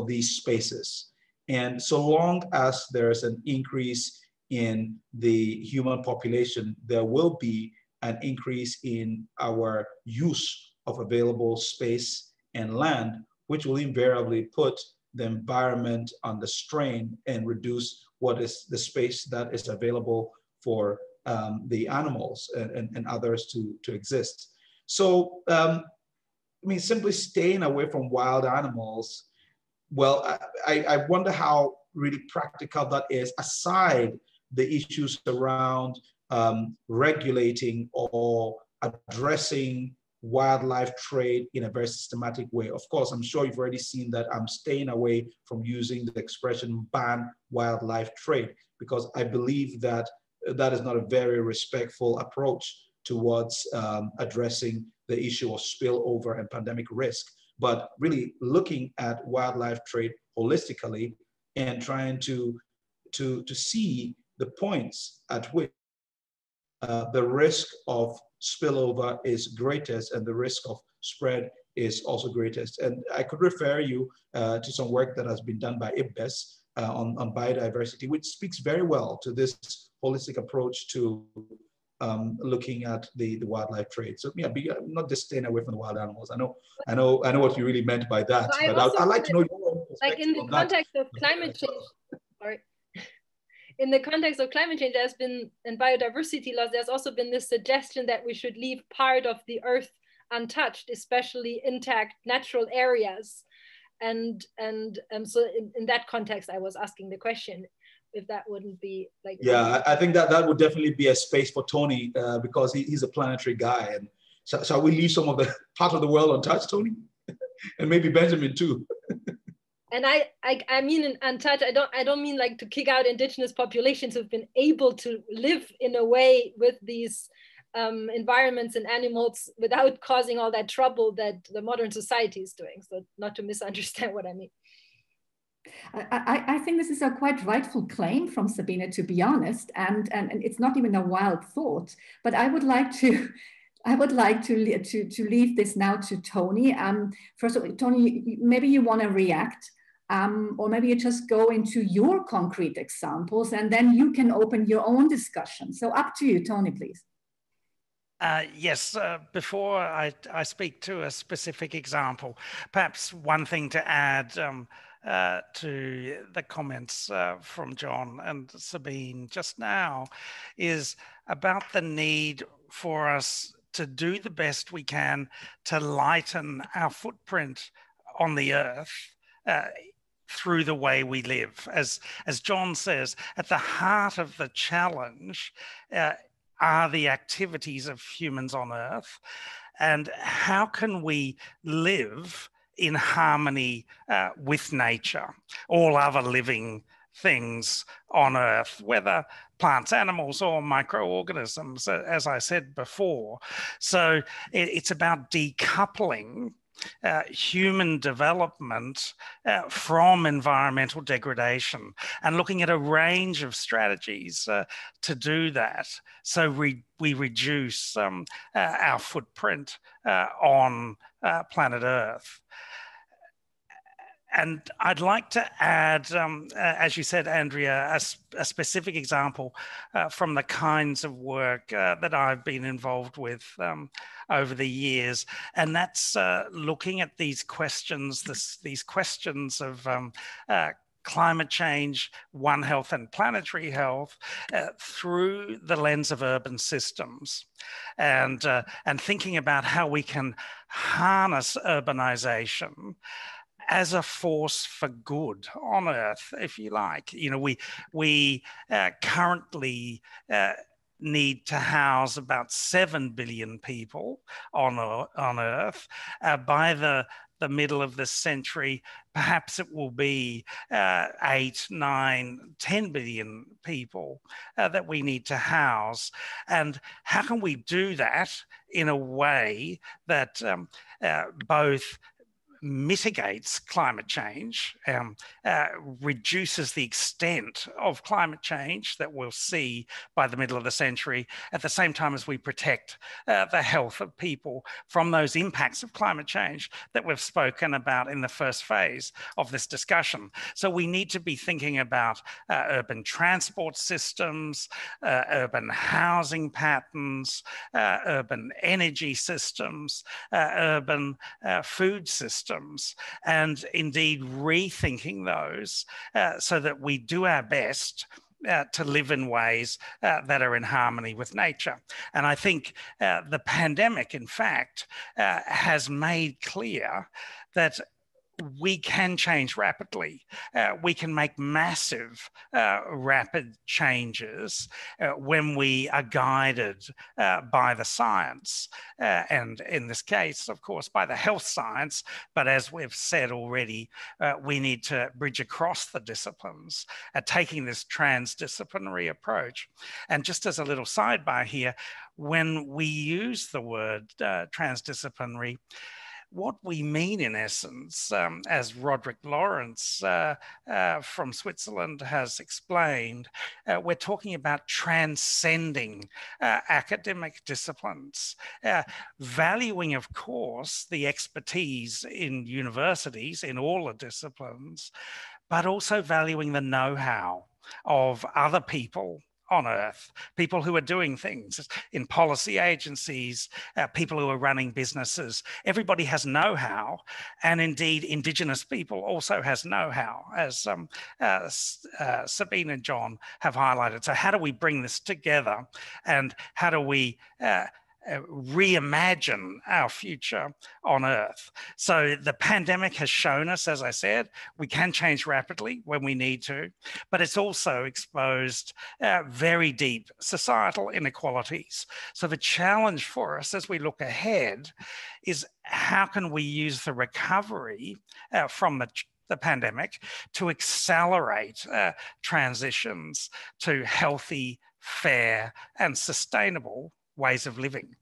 these spaces. And so long as there's an increase in the human population, there will be an increase in our use of available space and land, which will invariably put the environment under strain and reduce what is the space that is available for the animals and others to exist. So, I mean, simply staying away from wild animals, well, I wonder how really practical that is, aside the issues around regulating or addressing wildlife trade in a very systematic way. Of course, I'm sure you've already seen that I'm staying away from using the expression ban wildlife trade, because I believe that that is not a very respectful approach towards addressing the issue of spillover and pandemic risk, but really looking at wildlife trade holistically and trying to see the points at which the risk of spillover is greatest and the risk of spread is also greatest. And I could refer you to some work that has been done by IBBES on biodiversity, which speaks very well to this holistic approach to looking at the wildlife trade. So yeah, not just staying away from the wild animals. I know what you really meant by that. So but I'd like to know your own perspective. Like in the context of climate change, sorry. In the context of climate change, there's been, in biodiversity loss, there's also been this suggestion that we should leave part of the earth untouched, especially intact natural areas. And so in that context, I was asking the question, if that wouldn't be like... Yeah, I think that would definitely be a space for Tony because he's a planetary guy. And shall we leave some of the part of the world untouched, Tony? And maybe Benjamin too. And I mean in untouched, I don't mean like to kick out indigenous populations who've been able to live in a way with these environments and animals without causing all that trouble that the modern society is doing. So not to misunderstand what I mean. I think this is a quite rightful claim from Sabine, to be honest, and it's not even a wild thought. But I would like to leave this now to Tony. First of all, Tony, maybe you want to react, or maybe you just go into your concrete examples, and then you can open your own discussion. So up to you, Tony, please. Yes, before I speak to a specific example, perhaps one thing to add to the comments from John and Sabine just now is about the need for us to do the best we can to lighten our footprint on the earth through the way we live. As John says, at the heart of the challenge are the activities of humans on earth, and how can we live in harmony with nature, all other living things on earth, whether plants, animals, or microorganisms, as I said before. So it's about decoupling human development from environmental degradation, and looking at a range of strategies to do that. So we reduce our footprint on planet Earth. And I'd like to add, as you said, Andrea, a specific example from the kinds of work that I've been involved with over the years. And that's looking at these questions, these questions of climate change, One Health and planetary health through the lens of urban systems, and thinking about how we can harness urbanization as a force for good on Earth, if you like. You know, we currently need to house about 7 billion people on Earth. By the middle of this century, perhaps it will be 8, 9, 10 billion people that we need to house. And how can we do that in a way that both mitigates climate change, reduces the extent of climate change that we'll see by the middle of the century, at the same time as we protect the health of people from those impacts of climate change that we've spoken about in the first phase of this discussion. So we need to be thinking about urban transport systems, urban housing patterns, urban energy systems, urban food systems, and indeed rethinking those so that we do our best to live in ways that are in harmony with nature. And I think the pandemic, in fact, has made clear that we can change rapidly. We can make massive, rapid changes when we are guided by the science. And in this case, of course, by the health science. But as we've said already, we need to bridge across the disciplines, taking this transdisciplinary approach. And just as a little sidebar here, when we use the word transdisciplinary, what we mean, in essence, as Roderick Lawrence from Switzerland has explained, we're talking about transcending academic disciplines, valuing, of course, the expertise in universities in all the disciplines, but also valuing the know-how of other people on Earth, people who are doing things in policy agencies, people who are running businesses. Everybody has know-how, and indeed Indigenous people also has know-how, as Sabine and John have highlighted. So how do we bring this together, and how do we reimagine our future on Earth? So the pandemic has shown us, as I said, we can change rapidly when we need to, but it's also exposed very deep societal inequalities. So the challenge for us as we look ahead is how can we use the recovery from the pandemic to accelerate transitions to healthy, fair, and sustainable ways of living.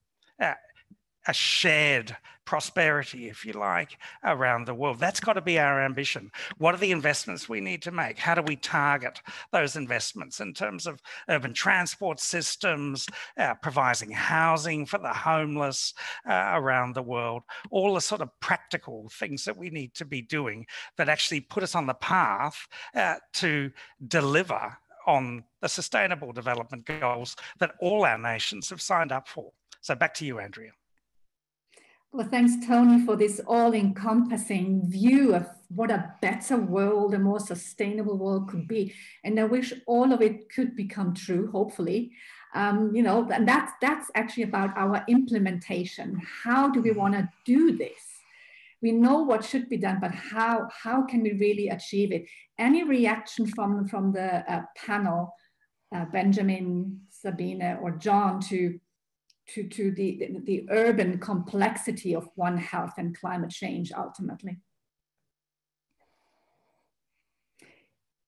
a shared prosperity, if you like, around the world. That's got to be our ambition. What are the investments we need to make? How do we target those investments in terms of urban transport systems, providing housing for the homeless around the world, all the sort of practical things that we need to be doing that actually put us on the path to deliver on the Sustainable Development Goals that all our nations have signed up for. So back to you, Andrea. Well, thanks, Tony, for this all-encompassing view of what a better world, a more sustainable world could be. And I wish all of it could become true, hopefully. You know, and that's actually about our implementation. How do we want to do this? We know what should be done, but how can we really achieve it? Any reaction from the panel, Benjamin, Sabine, or John, to the urban complexity of One Health and climate change ultimately?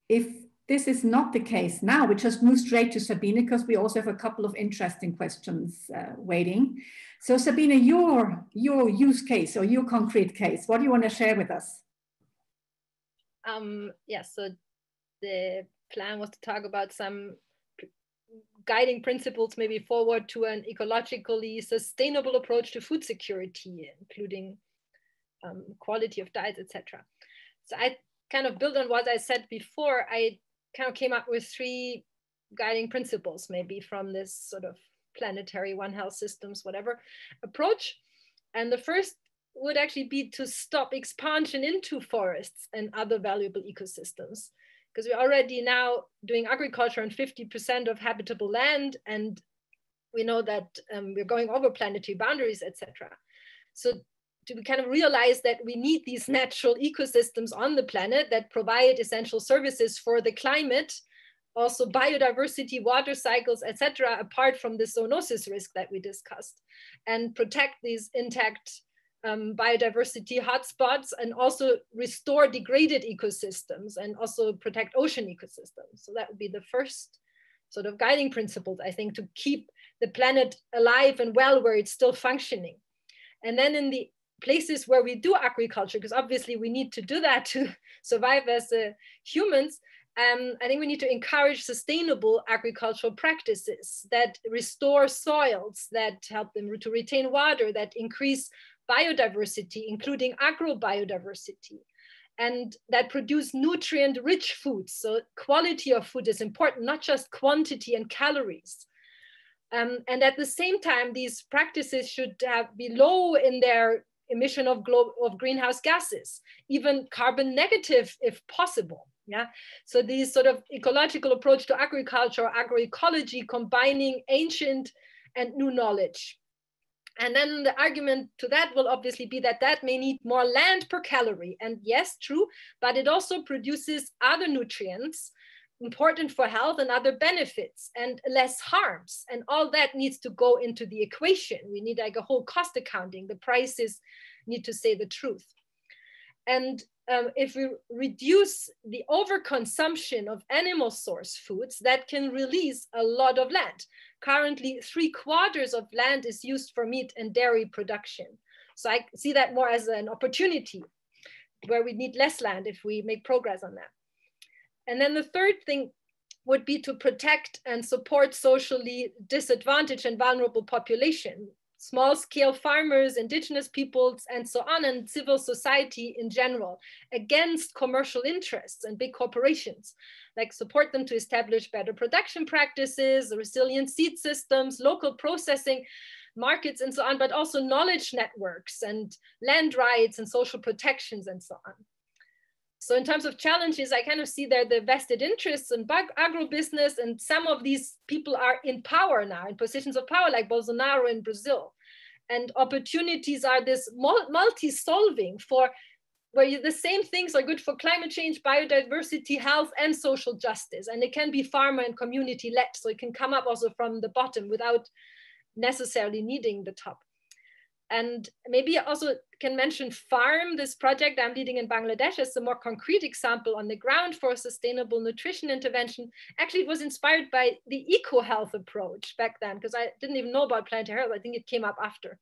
If this is not the case now, we just move straight to Sabine because we also have a couple of interesting questions waiting. So Sabine, your use case or your concrete case, what do you want to share with us? Yes, so the plan was to talk about some guiding principles maybe forward to an ecologically sustainable approach to food security, including quality of diets, etc. So I kind of build on what I said before. I kind of came up with 3 guiding principles, maybe from this sort of planetary One Health systems, whatever approach. And the first would actually be to stop expansion into forests and other valuable ecosystems, because we're already now doing agriculture on 50% of habitable land, and we know that we're going over planetary boundaries, etc. So we kind of realize that we need these natural ecosystems on the planet that provide essential services for the climate, also biodiversity, water cycles, etc., apart from the zoonosis risk that we discussed, and protect these intact biodiversity hotspots, and also restore degraded ecosystems, and also protect ocean ecosystems. So that would be the first sort of guiding principles, I think, to keep the planet alive and well where it's still functioning. And then in the places where we do agriculture, because obviously we need to do that to survive as humans, I think we need to encourage sustainable agricultural practices that restore soils, that help them to retain water, that increase biodiversity, including agrobiodiversity, and that produce nutrient-rich foods. So quality of food is important, not just quantity and calories. And at the same time, these practices should be low in their emission of greenhouse gases, even carbon negative if possible. Yeah. So these sort of ecological approach to agriculture, agroecology, combining ancient and new knowledge. And then the argument to that will obviously be that that may need more land per calorie. And yes, true, but it also produces other nutrients important for health and other benefits and less harms. And all that needs to go into the equation. We need like a whole cost accounting. The prices need to say the truth. And if we reduce the overconsumption of animal source foods, that can release a lot of land. Currently, 3/4 of land is used for meat and dairy production. So I see that more as an opportunity where we need less land if we make progress on that. And then the third thing would be to protect and support socially disadvantaged and vulnerable population, small-scale farmers, indigenous peoples, and so on, and civil society in general, against commercial interests and big corporations, like support them to establish better production practices, resilient seed systems, local processing markets, and so on, but also knowledge networks and land rights and social protections and so on. So in terms of challenges, I kind of see there the vested interests in agribusiness, and some of these people are in power now, in positions of power, like Bolsonaro in Brazil. And opportunities are this multi-solving for where the same things are good for climate change, biodiversity, health, and social justice. And it can be farmer and community led, so it can come up also from the bottom without necessarily needing the top. And maybe I also can mention FARM, this project I'm leading in Bangladesh, as a more concrete example on the ground for sustainable nutrition intervention. Actually, it was inspired by the eco-health approach back then, because I didn't even know about planetary health. I think it came up after.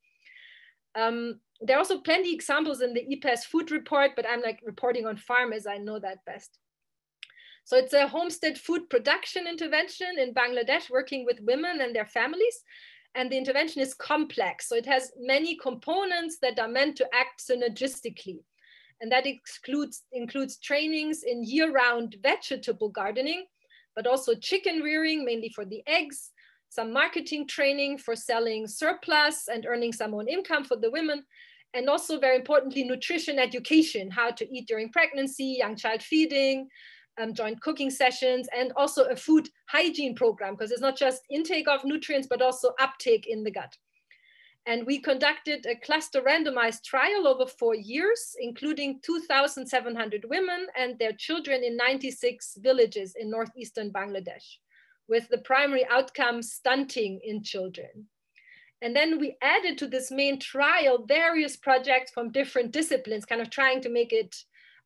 There are also plenty examples in the EPAS food report, but I'm like reporting on farm as I know that best. So it's a homestead food production intervention in Bangladesh, working with women and their families. And the intervention is complex. So it has many components that are meant to act synergistically. And that includes trainings in year-round vegetable gardening, but also chicken rearing, mainly for the eggs, some marketing training for selling surplus and earning some own income for the women, and also very importantly, nutrition education, how to eat during pregnancy, young child feeding, joint cooking sessions, and also a food hygiene program, because it's not just intake of nutrients, but also uptake in the gut. And we conducted a cluster randomized trial over 4 years, including 2,700 women and their children in 96 villages in northeastern Bangladesh, with the primary outcome stunting in children. And then we added to this main trial various projects from different disciplines, kind of trying to make it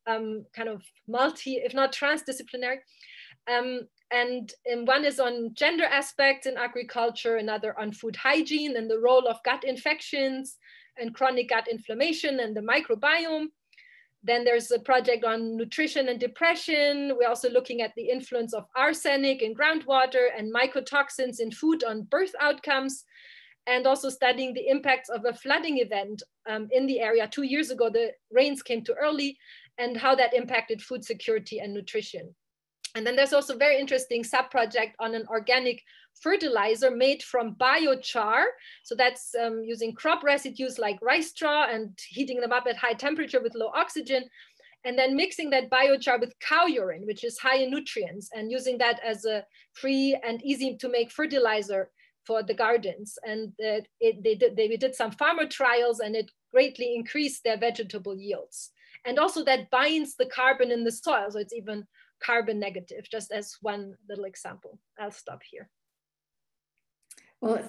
kind of multi, if not transdisciplinary. And one is on gender aspects in agriculture, another on food hygiene and the role of gut infections and chronic gut inflammation and the microbiome. Then there's a project on nutrition and depression. We're also looking at the influence of arsenic in groundwater and mycotoxins in food on birth outcomes, and also studying the impacts of a flooding event in the area 2 years ago. The rains came too early, and how that impacted food security and nutrition. And then there's also a very interesting sub-project on an organic fertilizer made from biochar. So that's using crop residues like rice straw and heating them up at high temperature with low oxygen, and then mixing that biochar with cow urine, which is high in nutrients, and using that as a free and easy to make fertilizer for the gardens. And we did some farmer trials, and it greatly increased their vegetable yields. And also that binds the carbon in the soil, so it's even carbon negative, just as one little example. I'll stop here. Well,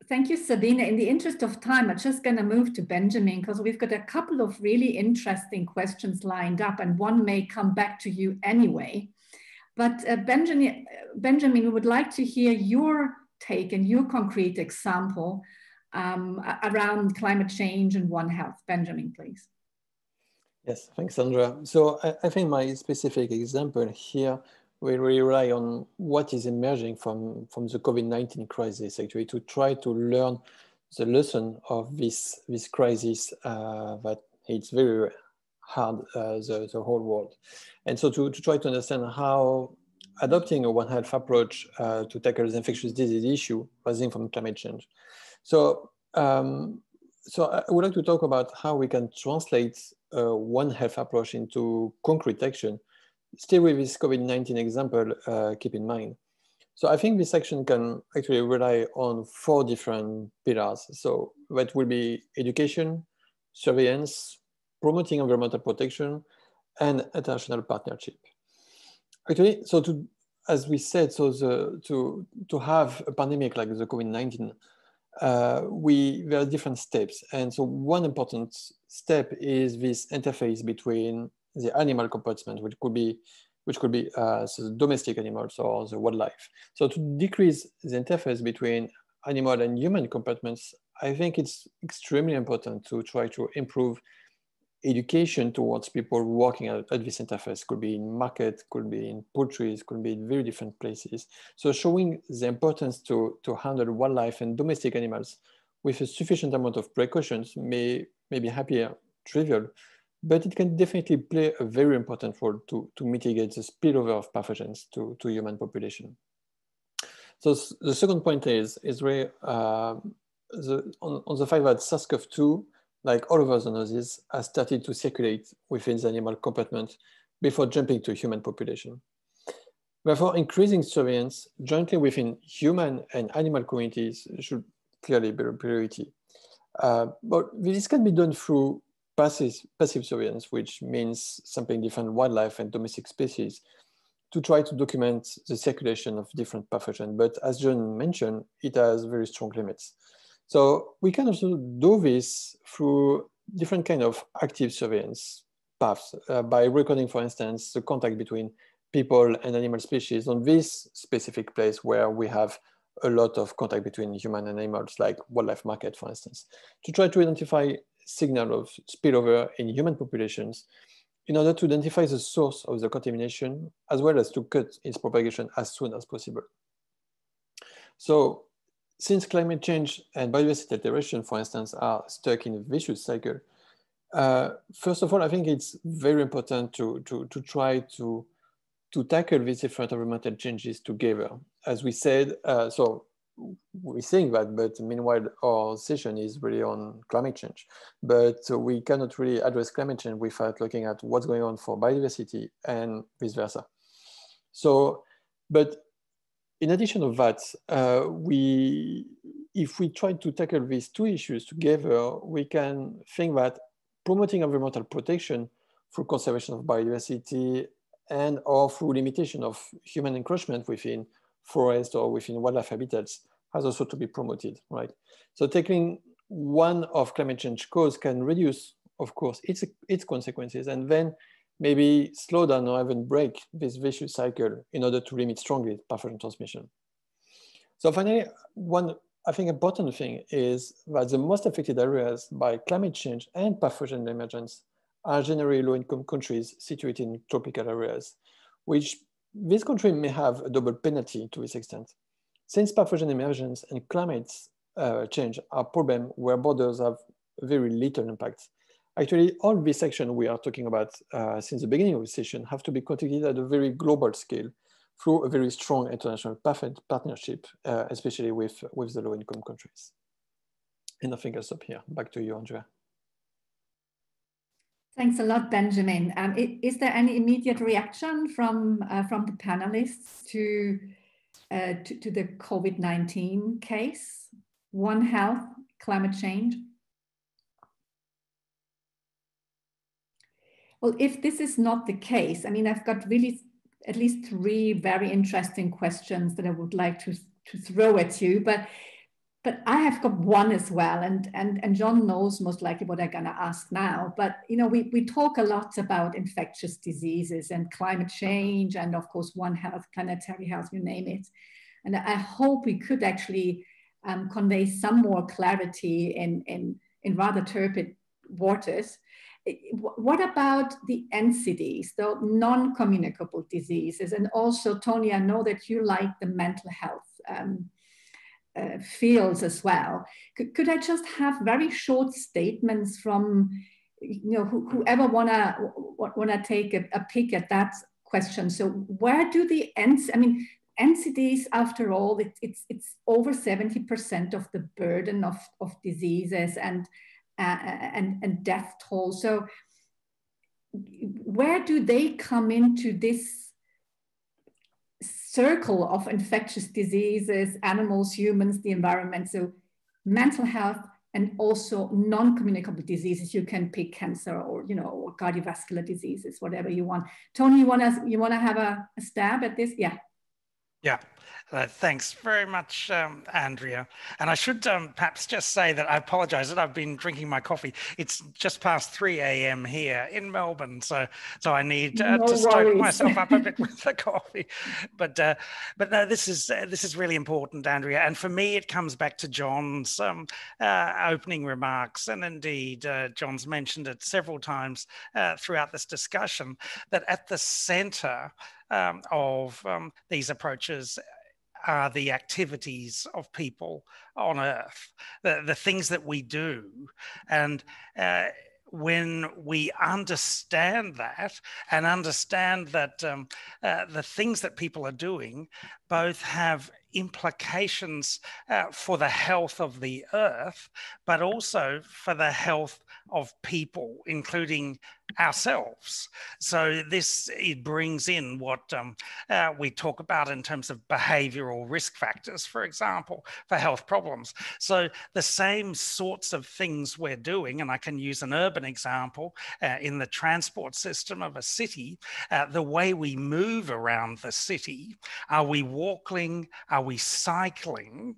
thank you, Sabine. In the interest of time, I'm just going to move to Benjamin, because we've got a couple of really interesting questions lined up, and one may come back to you anyway. But Benjamin, we would like to hear your take and your concrete example around climate change and One Health. Benjamin, please. Yes, thanks, Sandra. So I think my specific example here will rely on what is emerging from the COVID-19 crisis, actually, to try to learn the lesson of this crisis that hits very hard the whole world. And so to try to understand how adopting a One Health approach to tackle the infectious disease issue arising from climate change. So I would like to talk about how we can translate One Health approach into concrete action. Still with this COVID-19 example, keep in mind. So I think this action can actually rely on 4 different pillars. So that will be education, surveillance, promoting environmental protection, and international partnership. Actually, so as we said, so to have a pandemic like the COVID-19, there are different steps. And so one important step is this interface between the animal compartment, which could be so domestic animals or the wildlife. So to decrease the interface between animal and human compartments, I think it's extremely important to try to improve education towards people working at this interface. Could be in market, could be in poultry, could be in very different places. So showing the importance to handle wildlife and domestic animals with a sufficient amount of precautions may be happier, trivial, but it can definitely play a very important role to mitigate the spillover of pathogens to human population. So the second point is really on the fact that SARS-CoV-2, like all other zoonoses, has started to circulate within the animal compartment before jumping to human population. Therefore, increasing surveillance jointly within human and animal communities should clearly be a priority. But this can be done through passive surveillance, which means something different wildlife and domestic species, to try to document the circulation of different pathogens. But as John mentioned, it has very strong limits. So we can also do this through different kind of active surveillance paths by recording, for instance, the contact between people and animal species on this specific place where we have a lot of contact between human and animals, like wildlife market, for instance, to try to identify signal of spillover in human populations in order to identify the source of the contamination, as well as to cut its propagation as soon as possible. So since climate change and biodiversity alteration, for instance, are stuck in a vicious cycle, first of all, I think it's very important to try to tackle these different environmental changes together. As we said, so we're saying that, but meanwhile, our session is really on climate change. But we cannot really address climate change without looking at what's going on for biodiversity and vice versa. So, but in addition to that, if we try to tackle these two issues together, we can think that promoting environmental protection through conservation of biodiversity and or through limitation of human encroachment within forest or within wildlife habitats has also to be promoted, right? So tackling one of climate change cause can reduce, of course, its consequences, and then maybe slow down or even break this vicious cycle in order to limit strongly pathogen transmission. So finally, one, I think, important thing is that the most affected areas by climate change and pathogen emergence are generally low-income countries situated in tropical areas, which this country may have a double penalty to this extent. Since pathogen emergence and climate change are problems where borders have very little impact. Actually, all this action we are talking about since the beginning of the session have to be conducted at a very global scale through a very strong international partnership, especially with the low-income countries. And I think I'll stop here. Back to you, Andrea. Thanks a lot, Benjamin. Is there any immediate reaction from the panelists to the COVID-19 case? One Health, climate change? Well, if this is not the case, I mean, I've got really at least 3 very interesting questions that I would like to throw at you, but I have got one as well, and John knows most likely what I'm gonna ask now. But you know, we talk a lot about infectious diseases and climate change, and of course, One Health, planetary health, you name it. And I hope we could actually convey some more clarity in rather turbid waters. What about the NCDs, the non-communicable diseases? And also, Tony, I know that you like the mental health fields as well. Could I just have very short statements from, you know, whoever wanna take a peek at that question? So where do the NCDs, after all, it's over 70% of the burden of diseases and death toll. So where do they come into this circle of infectious diseases, animals, humans, the environment? So mental health and also non-communicable diseases. You can pick cancer or, you know, or cardiovascular diseases, whatever you want. Tony, you wanna have a stab at this? Yeah. Yeah, thanks very much, Andrea. And I should perhaps just say that I apologize that I've been drinking my coffee. It's just past 3 a.m. here in Melbourne, so I need to stoke myself up a bit with the coffee. But no, this is really important, Andrea. And for me, it comes back to John's opening remarks, and indeed, John's mentioned it several times throughout this discussion, that at the centre of these approaches are the activities of people on Earth, the things that we do. And when we understand that and understand that the things that people are doing both have implications for the health of the Earth, but also for the health of people, including ourselves. So it brings in what we talk about in terms of behavioral risk factors, for example, for health problems. So the same sorts of things we're doing, and I can use an urban example in the transport system of a city, the way we move around the city. Are we walking? Are we cycling?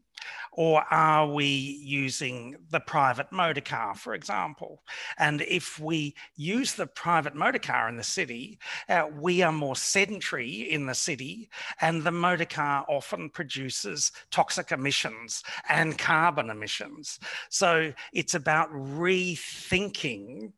Or are we using the private motor car, for example? And if we use the private motor car in the city, we are more sedentary in the city, and the motor car often produces toxic emissions and carbon emissions. So it's about rethinking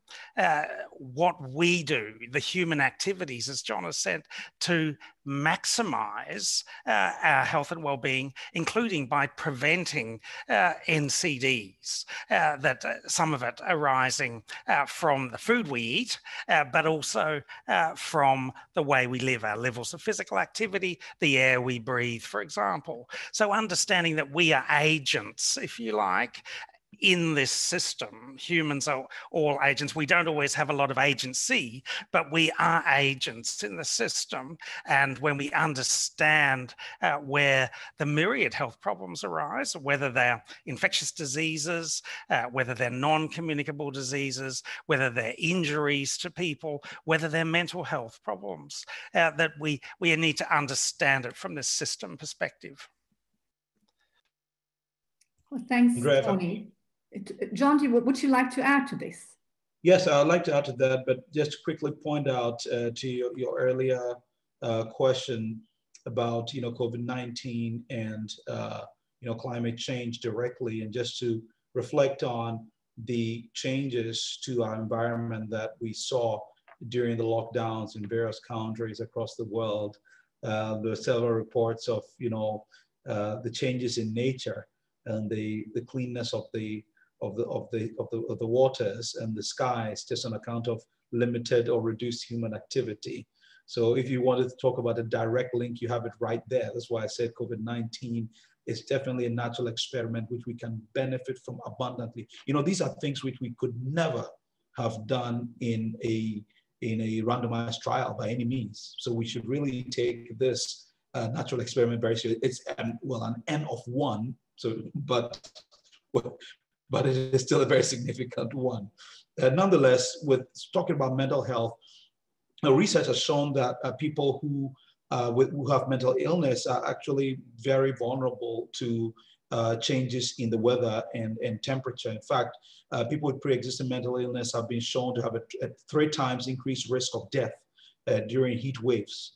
what we do, the human activities, as John has said, to maximize our health and well-being, including by preventing NCDs, that some of it arising from the food we eat, but also from the way we live, our levels of physical activity, the air we breathe, for example. So understanding that we are agents, if you like, in this system. Humans are all agents. We don't always have a lot of agency, but we are agents in the system. And when we understand where the myriad health problems arise, whether they're infectious diseases, whether they're non-communicable diseases, whether they're injuries to people, whether they're mental health problems, that we need to understand it from this system perspective. Well, thanks, Tony. John, would you like to add to this? Yes, I'd like to add to that, but just to quickly point out to your earlier question about COVID-19 and climate change directly, and just to reflect on the changes to our environment that we saw during the lockdowns in various countries across the world. There were several reports of the changes in nature and the cleanness of the waters and the skies, just on account of limited or reduced human activity. So if you wanted to talk about a direct link, you have it right there. That's why I said COVID-19 is definitely a natural experiment which we can benefit from abundantly. These are things which we could never have done in a randomized trial by any means. So we should really take this natural experiment very seriously. It's an N of 1, so but it is still a very significant one. Nonetheless, with talking about mental health, research has shown that people who have mental illness are actually very vulnerable to changes in the weather and temperature. In fact, people with pre-existing mental illness have been shown to have a 3 times increased risk of death during heat waves.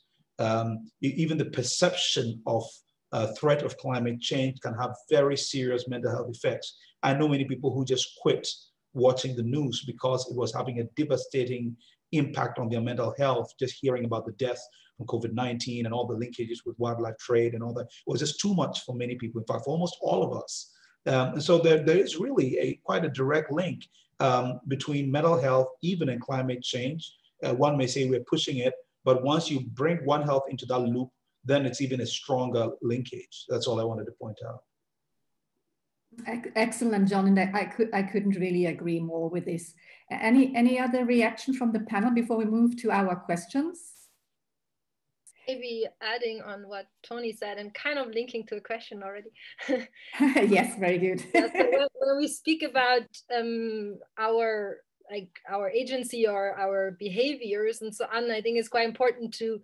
Even the perception of threat of climate change can have very serious mental health effects. I know many people who just quit watching the news because it was having a devastating impact on their mental health, just hearing about the deaths from COVID-19 and all the linkages with wildlife trade and all that. It was just too much for many people, in fact, for almost all of us. And so there is really quite a direct link between mental health, even in climate change. One may say we're pushing it, but once you bring One Health into that loop, then it's even a stronger linkage. That's all I wanted to point out. Excellent, John, and I couldn't really agree more with this. Any other reaction from the panel before we move to our questions? Maybe adding on what Tony said and kind of linking to a question already. Yes, very good. Yeah, so when we speak about our agency or our behaviors and so on, I think it's quite important to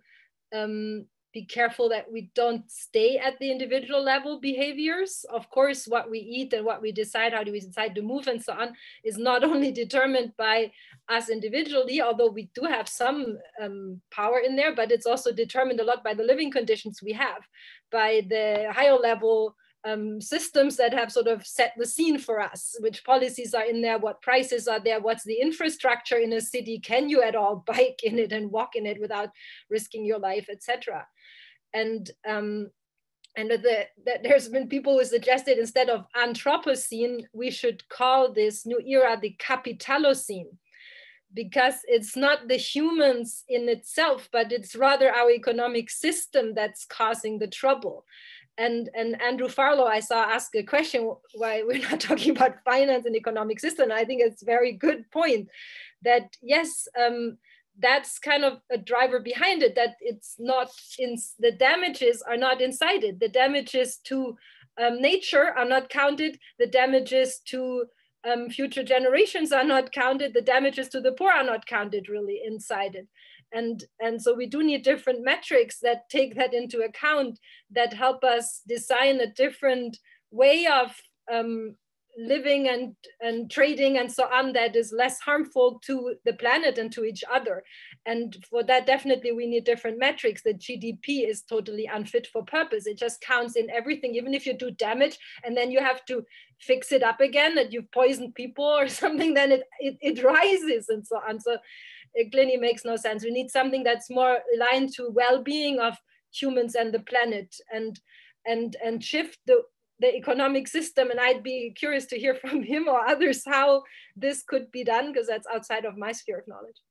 be careful that we don't stay at the individual level behaviors. Of course, what we eat and what we decide, how do we decide to move and so on, is not only determined by us individually, although we do have some power in there, but it's also determined a lot by the living conditions we have, by the higher level systems that have sort of set the scene for us, which policies are in there, what prices are there, what's the infrastructure in a city, can you at all bike in it and walk in it without risking your life, etc. And that there's been people who suggested instead of Anthropocene, we should call this new era the Capitalocene, because it's not the humans in itself, but it's rather our economic system that's causing the trouble. And Andrew Farlow, I saw, ask a question why we're not talking about finance and economic system. I think it's a very good point that, yes, that's kind of a driver behind it, that it's not the damages are not inside it. The damages to nature are not counted. The damages to future generations are not counted. The damages to the poor are not counted really inside it. And so we do need different metrics that take that into account, that help us design a different way of living and trading and so on that is less harmful to the planet and to each other. And for that, definitely we need different metrics. The GDP is totally unfit for purpose. It just counts in everything, even if you do damage and then you have to fix it up again, that you've poisoned people or something, then it rises and so on. So it clearly makes no sense. We need something that's more aligned to well-being of humans and the planet, and shift the economic system. And I'd be curious to hear from him or others how this could be done, because that's outside of my sphere of knowledge.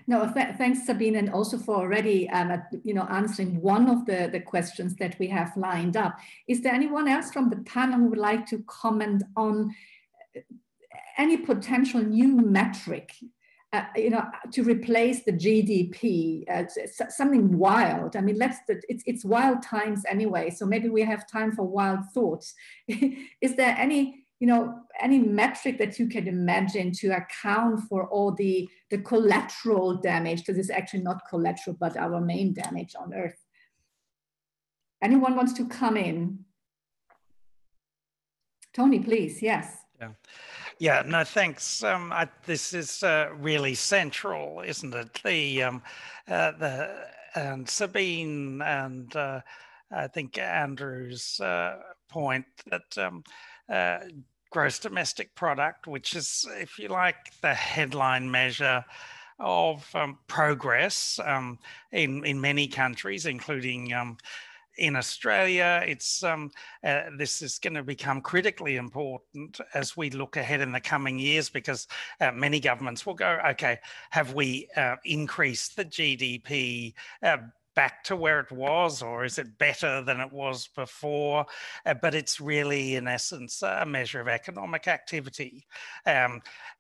No, thanks, Sabine, and also for already answering one of the questions that we have lined up. Is there anyone else from the panel who would like to comment on any potential new metric to replace the GDP, something wild? I mean, it's wild times anyway, so maybe we have time for wild thoughts. Is there any metric that you can imagine to account for all the collateral damage, because it's actually not collateral, but our main damage on Earth? Anyone wants to come in? Tony, please. Yes. Yeah, no, thanks. This is really central, isn't it? And Sabine and I think Andrew's point that gross domestic product, which is, if you like, the headline measure of progress in many countries, including in Australia. It's this is going to become critically important as we look ahead in the coming years, because many governments will go, okay, have we increased the GDP back to where it was, or is it better than it was before? But it's really, in essence, a measure of economic activity.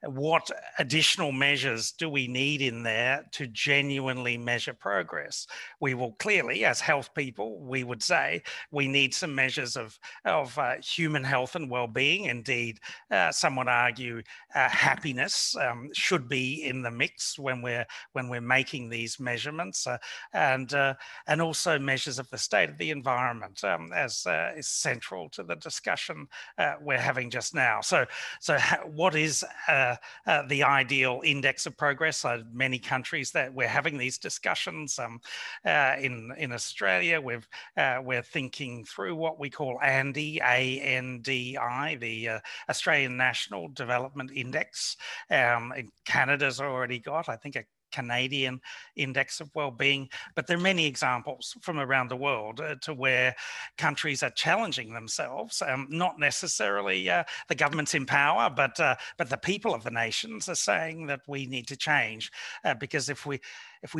What additional measures do we need in there to genuinely measure progress? We will clearly, as health people, we would say we need some measures of human health and well-being. Indeed, some would argue happiness should be in the mix when we're making these measurements, and also measures of the state of the environment, as is central to the discussion we're having just now. So what is the ideal index of progress? Many countries that we're having these discussions. In Australia, we're thinking through what we call ANDI, A-N-D-I, the Australian National Development Index. Canada's already got, I think, a Canadian Index of Wellbeing, but there are many examples from around the world to where countries are challenging themselves, not necessarily the governments in power, but the people of the nations are saying that we need to change, because if we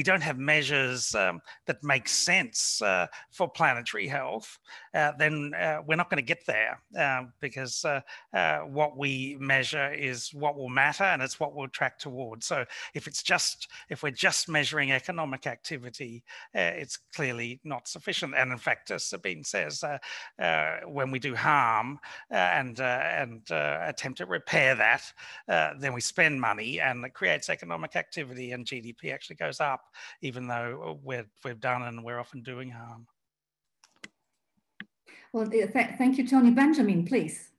don't have measures that make sense for planetary health, then we're not going to get there, because what we measure is what will matter, and it's what we'll track towards. So if we're just measuring economic activity, it's clearly not sufficient. And in fact, as Sabine says, when we do harm and attempt to repair that, then we spend money, and it creates economic activity, and GDP actually goes up, even though we've done and we're often doing harm. Well, thank you, Tony. Benjamin, please.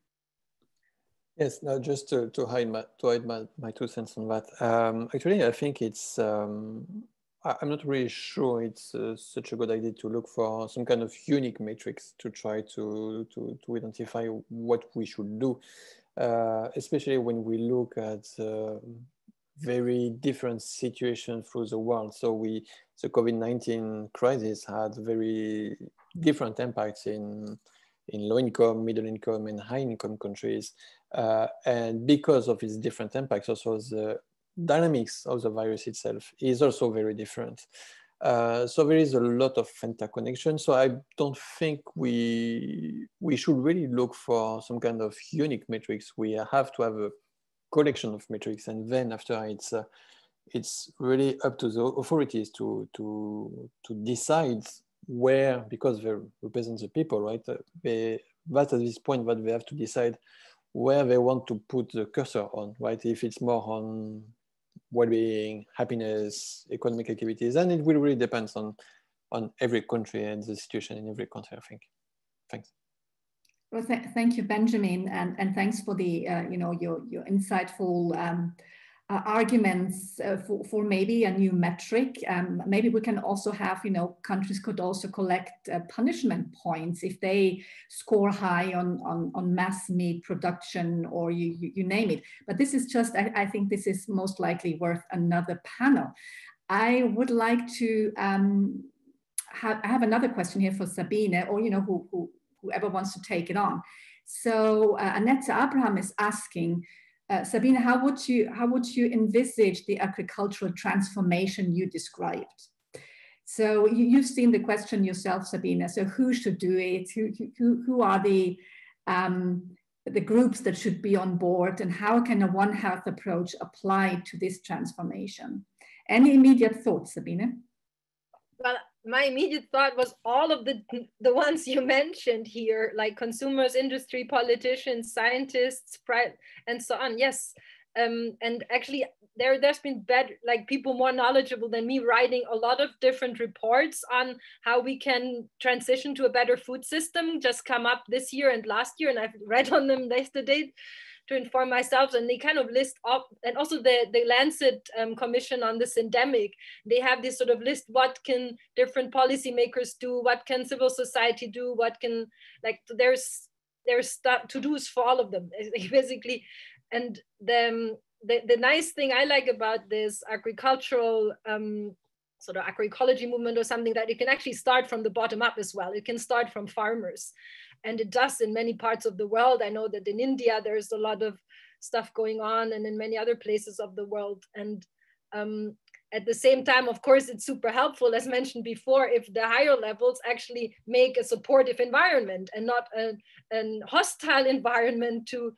Yes, no, just to add my 2 cents on that. Actually, I think it's, I'm not really sure it's such a good idea to look for some kind of unique metrics to try to identify what we should do, especially when we look at very different situations through the world. So the COVID-19 crisis had very different impacts in low income, middle income, and high income countries. And because of its different impacts, also the dynamics of the virus itself is also very different. So there is a lot of interconnection. So I don't think we should really look for some kind of unique metrics. We have to have a collection of metrics, and then after it's really up to the authorities to decide where, because they represent the people, right? But at this point, that they have to decide where they want to put the cursor on, right? If it's more on well-being, happiness, economic activities, and it will really depend on every country and the situation in every country, I think. Thanks. Well, thank you, Benjamin, and thanks for the your insightful arguments for maybe a new metric. Maybe we can also have, countries could also collect punishment points if they score high on mass meat production, or you name it. But this is just, I think this is most likely worth another panel. I would like to I have another question here for Sabine, or whoever wants to take it on. So Annette Abraham is asking, Sabine, how would you envisage the agricultural transformation you described? So you've seen the question yourself, Sabine. So who should do it? Who are the groups that should be on board, and how can a One Health approach apply to this transformation? Any immediate thoughts, Sabine? Well, my immediate thought was all of the ones you mentioned here, like consumers, industry, politicians, scientists, and so on. Yes, and actually there's been people more knowledgeable than me writing a lot of different reports on how we can transition to a better food system, just come up this year and last year, and I've read on them yesterday to inform myself, and they kind of list up, and also the Lancet Commission on the Syndemic, they have this sort of list, what can different policymakers do, what can civil society do, what can, there's to-dos for all of them, basically. And the nice thing I like about this agricultural sort of agroecology movement or something, that it can actually start from the bottom up as well. It can start from farmers. And it does in many parts of the world. I know that in India, there's a lot of stuff going on, and in many other places of the world. And at the same time, of course, it's super helpful, as mentioned before, if the higher levels actually make a supportive environment and not a hostile environment to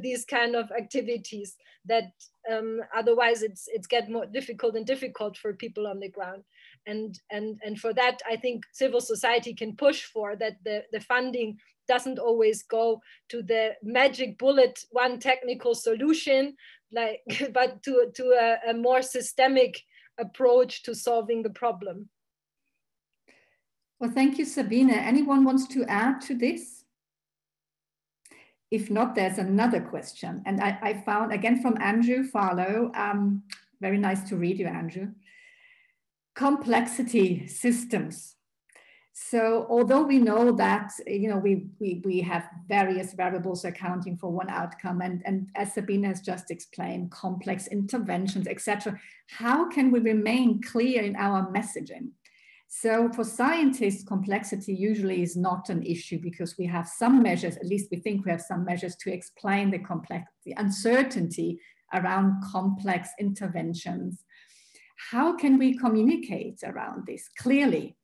these kind of activities, that otherwise it's get more difficult for people on the ground. And for that, I think civil society can push for that. The funding doesn't always go to the magic bullet, one technical solution, but to a more systemic approach to solving the problem. Well, thank you, Sabine. Anyone wants to add to this? If not, there's another question. And I found, again, from Andrew Farlow, very nice to read you, Andrew. Complexity systems. So although we know that, we have various variables accounting for one outcome, and as Sabine has just explained, complex interventions, etc., how can we remain clear in our messaging? So for scientists, complexity usually is not an issue, because we have some measures, at least we think we have some measures to explain the complexity, uncertainty around complex interventions. How can we communicate around this clearly?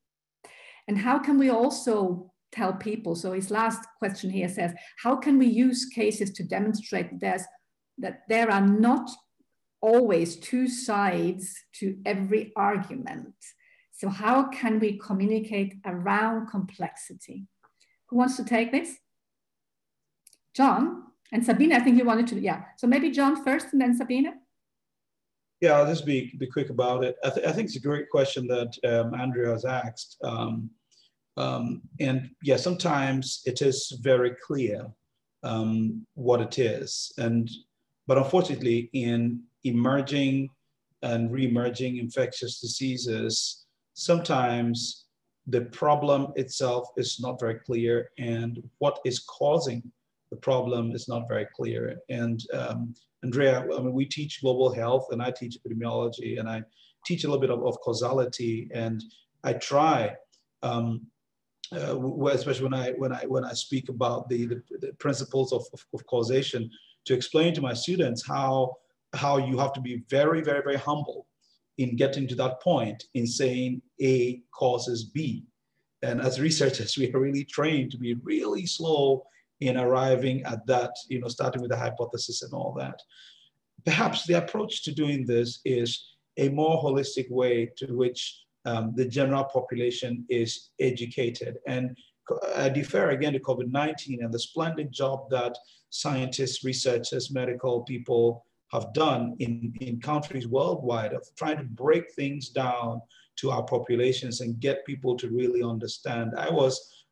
And how can we also tell people? So his last question here says, how can we use cases to demonstrate that there are not always two sides to every argument? So how can we communicate around complexity? Who wants to take this? John and Sabine, I think you wanted to, yeah. So maybe John first and then Sabine. Yeah, I'll just be quick about it. I think it's a great question that Andrea has asked. And yeah, sometimes it is very clear what it is. But unfortunately, in emerging and re-emerging infectious diseases, sometimes the problem itself is not very clear, and what is causing the problem is not very clear. And Andrea, I mean, we teach global health, and I teach epidemiology, and I teach a little bit of causality, and I try, especially when I speak about the principles of causation, to explain to my students how you have to be very, very, very humble in getting to that point in saying A causes B. And as researchers, we are really trained to be really slow in arriving at that, starting with the hypothesis and all that. Perhaps the approach to doing this is a more holistic way to which the general population is educated. And I defer again to COVID-19 and the splendid job that scientists, researchers, medical people have done in countries worldwide of trying to break things down to our populations and get people to really understand. I was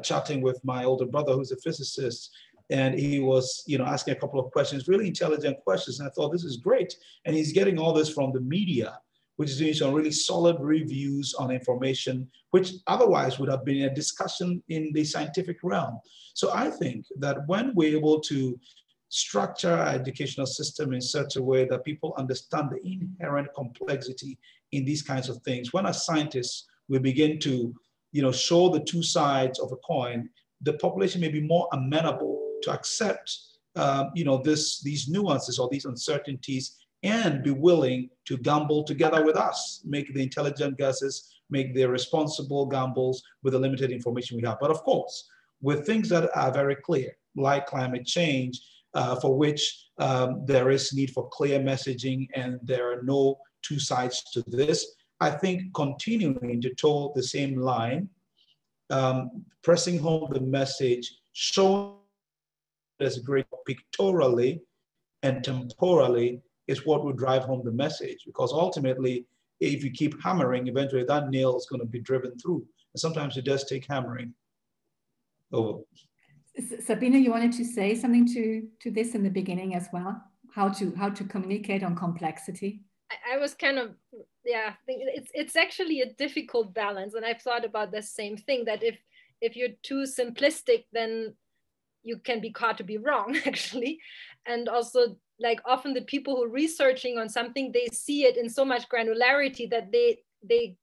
chatting with my older brother, who's a physicist, and he was, asking a couple of questions, really intelligent questions. And I thought, this is great. And he's getting all this from the media, which is doing some really solid reviews on information, which otherwise would have been a discussion in the scientific realm. So I think that when we're able to structure our educational system in such a way that people understand the inherent complexity in these kinds of things, when as scientists, we begin to show the two sides of a coin, the population may be more amenable to accept these nuances or these uncertainties and be willing to gamble together with us, make the intelligent guesses, make the responsible gambles with the limited information we have. But of course, with things that are very clear, like climate change, for which there is need for clear messaging and there are no two sides to this, I think continuing to toe the same line, pressing home the message, showing as great pictorially and temporally is what will drive home the message. Because ultimately, if you keep hammering, eventually that nail is going to be driven through. And sometimes it does take hammering. Oh. Sabine, you wanted to say something to this in the beginning as well? How to communicate on complexity? I was kind of, it's actually a difficult balance. And I've thought about the same thing, that if you're too simplistic, then you can be caught to be wrong, actually. And also, like, often the people who are researching on something, they see it in so much granularity that they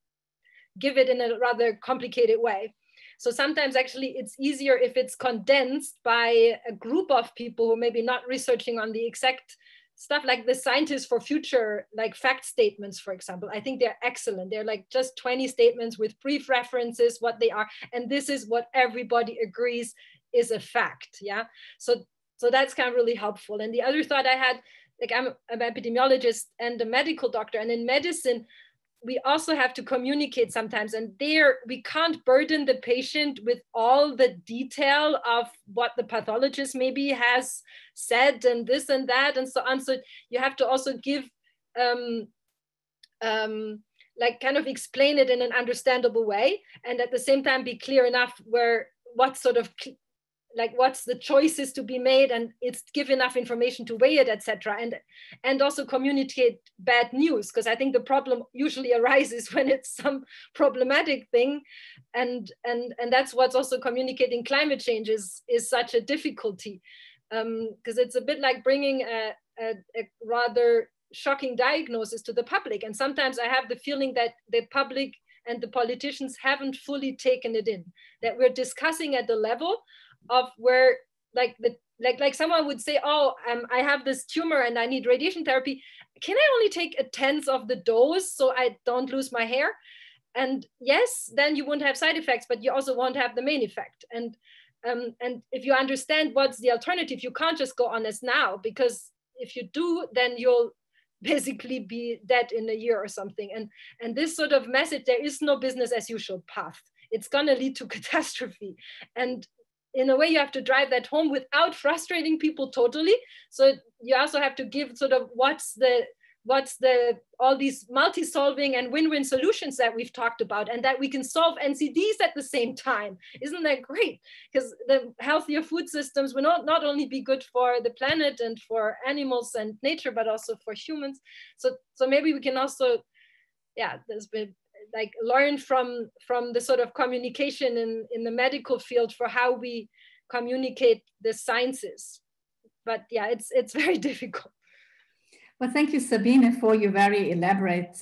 give it in a rather complicated way. So sometimes actually it's easier if it's condensed by a group of people who may be not researching on the exact stuff, like the scientists for future, like fact statements, for example. I think they're excellent. They're like just 20 statements with brief references, what they are. And this is what everybody agrees is a fact, yeah? So that's kind of really helpful. And the other thought I had, like, I'm an epidemiologist and a medical doctor, and in medicine, we also have to communicate sometimes, and there we can't burden the patient with all the detail of what the pathologist maybe has said and this and that and so on. So you have to also give, like, kind of explain it in an understandable way, and at the same time be clear enough what's the choices to be made, and it's give enough information to weigh it, etc. And also communicate bad news, because I think the problem usually arises when it's some problematic thing, and that's what's also communicating climate change is such a difficulty, because it's a bit like bringing a rather shocking diagnosis to the public, and sometimes I have the feeling that the public and the politicians haven't fully taken it in, that we're discussing at the level of where, like someone would say, oh, I have this tumor and I need radiation therapy. Can I only take a tenth of the dose so I don't lose my hair? And yes, then you won't have side effects, but you also won't have the main effect. And if you understand what's the alternative, you can't just go on as now, because if you do, then you'll basically be dead in a year or something. And this sort of message, there is no business as usual path. It's gonna lead to catastrophe. And in a way, you have to drive that home without frustrating people totally. So you also have to give sort of what's the all these multi-solving and win-win solutions that we've talked about, and that we can solve NCDs at the same time. Isn't that great? Because the healthier food systems will not only be good for the planet and for animals and nature, but also for humans. So maybe we can also, there's been, like, learn from the sort of communication in the medical field for how we communicate the sciences. But yeah, it's very difficult. Well, thank you, Sabine, for your very elaborate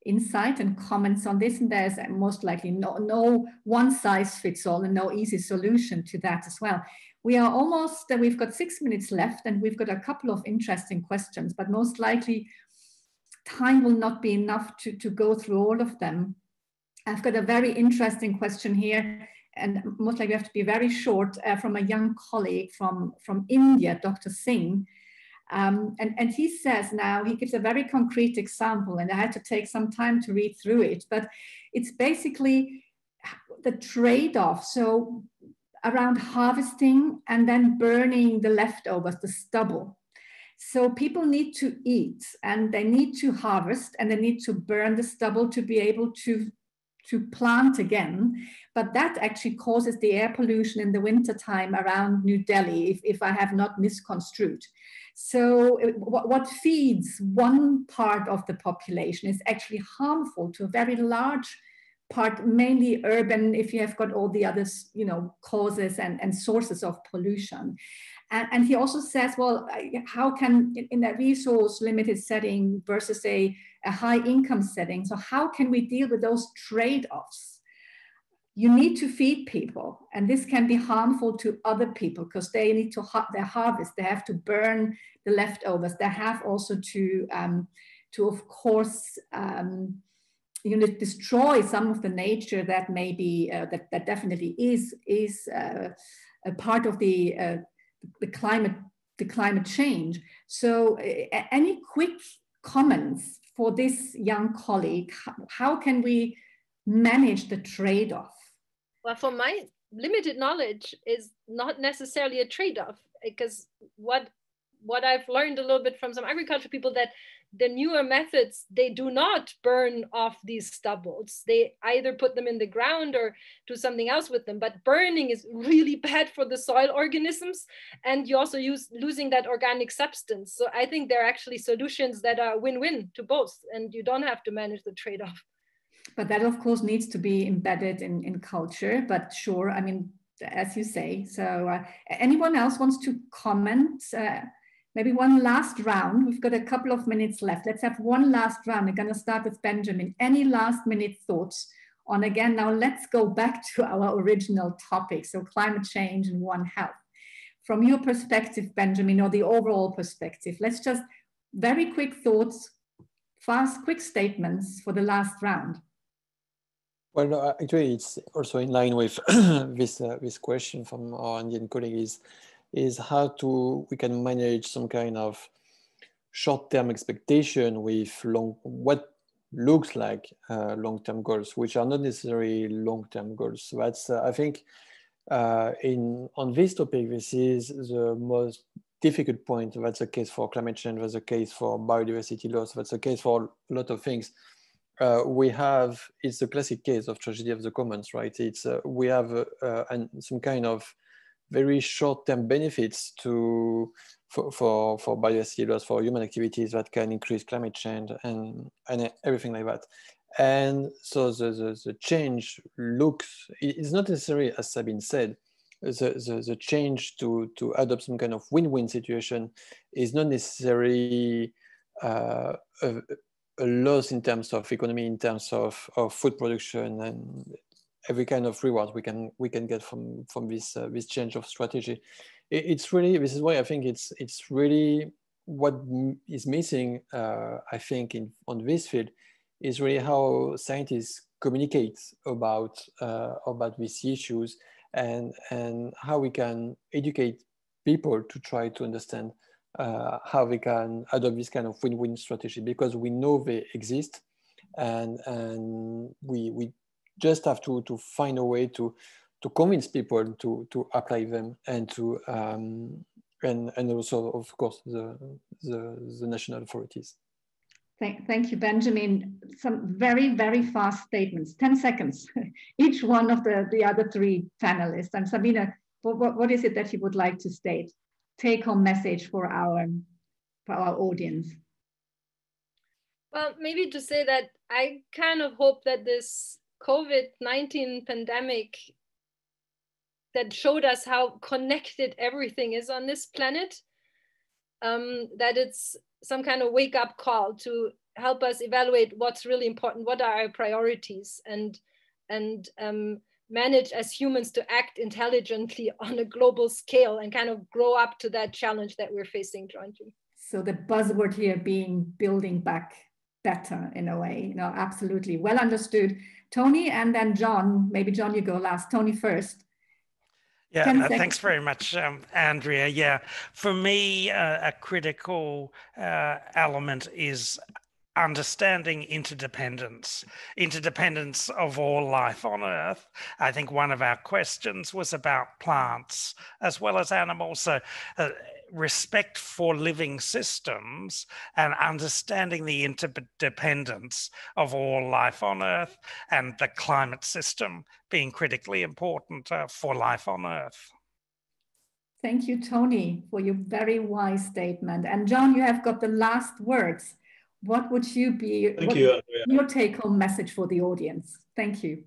insight and comments on this. And there's most likely no one size fits all and no easy solution to that as well. We are almost, we've got 6 minutes left, and we've got a couple of interesting questions, but most likely time will not be enough to go through all of them. I've got a very interesting question here, and most likely we have to be very short, from a young colleague from India, Dr. Singh. And he says, now he gives a very concrete example, and I had to take some time to read through it, but it's basically the trade-off. So around harvesting and then burning the leftovers, the stubble. So people need to eat, and they need to harvest, and they need to burn the stubble to be able to to plant again, but that actually causes the air pollution in the wintertime around New Delhi, if I have not misconstrued. So what feeds one part of the population is actually harmful to a very large part, mainly urban, if you have got all the other, causes and sources of pollution. And he also says, well, how can, in a resource limited setting versus a high income setting, so how can we deal with those trade-offs? You need to feed people, and this can be harmful to other people because they need to harvest, they have to burn the leftovers, they have also to of course, destroy some of the nature that may be, that definitely is a part of the climate change. So any quick comments for this young colleague? How can we manage the trade-off? Well, for my limited knowledge is not necessarily a trade-off, because what I've learned a little bit from some agriculture people, that the newer methods, they do not burn off these stubbles. They either put them in the ground or do something else with them. But burning is really bad for the soil organisms. And you also losing that organic substance. So I think there are actually solutions that are win-win to both. And you don't have to manage the trade-off. But that, of course, needs to be embedded in culture. But sure, I mean, as you say. So anyone else wants to comment? Maybe one last round. We've got a couple of minutes left. Let's have one last round. We're going to start with Benjamin. Any last minute thoughts on, again, now let's go back to our original topic. So climate change and One Health. From your perspective, Benjamin, or the overall perspective, let's just very quick thoughts, fast, quick statements for the last round. Well, no, actually, it's also in line with this question from our Indian colleague is how we can manage some kind of short-term expectation with what looks like long-term goals, which are not necessarily long-term goals. So that's, I think, on this topic, this is the most difficult point. That's the case for climate change, that's the case for biodiversity loss, that's the case for a lot of things. It's a classic case of tragedy of the commons, right? We have some kind of very short-term benefits for biodiversity loss, for human activities that can increase climate change and everything like that. And so the change it's not necessarily, as Sabine said, the change to adopt some kind of win-win situation is not necessarily a loss in terms of economy, in terms of food production and every kind of reward we can get from this change of strategy. It's really, this is why I think it's really what is missing. I think on this field is really how scientists communicate about these issues and how we can educate people to try to understand how we can adopt this kind of win-win strategy, because we know they exist, and we just have to find a way to convince people to apply them and to and also, of course, the national authorities. Thank you, Benjamin. Some very, very fast statements, 10 seconds, each one of the other three panelists. And Sabine, what is it that you would like to state? Take-home message for our audience. Well, maybe to say that I kind of hope that this COVID-19 pandemic that showed us how connected everything is on this planet, that it's some kind of wake-up call to help us evaluate what's really important, what are our priorities, and manage as humans to act intelligently on a global scale and kind of grow up to that challenge that we're facing jointly. So the buzzword here being building back better in a way. No, absolutely. Well understood. Tony, and then John. Maybe John, you go last. Tony first. Yeah, thanks very much, Andrea. Yeah, for me, a critical element is understanding interdependence of all life on Earth. I think one of our questions was about plants as well as animals. So respect for living systems and understanding the interdependence of all life on Earth, and the climate system being critically important for life on Earth. Thank you, Tony, for your very wise statement. And John, you have got the last words. What would you be, your take-home message for the audience? Thank you.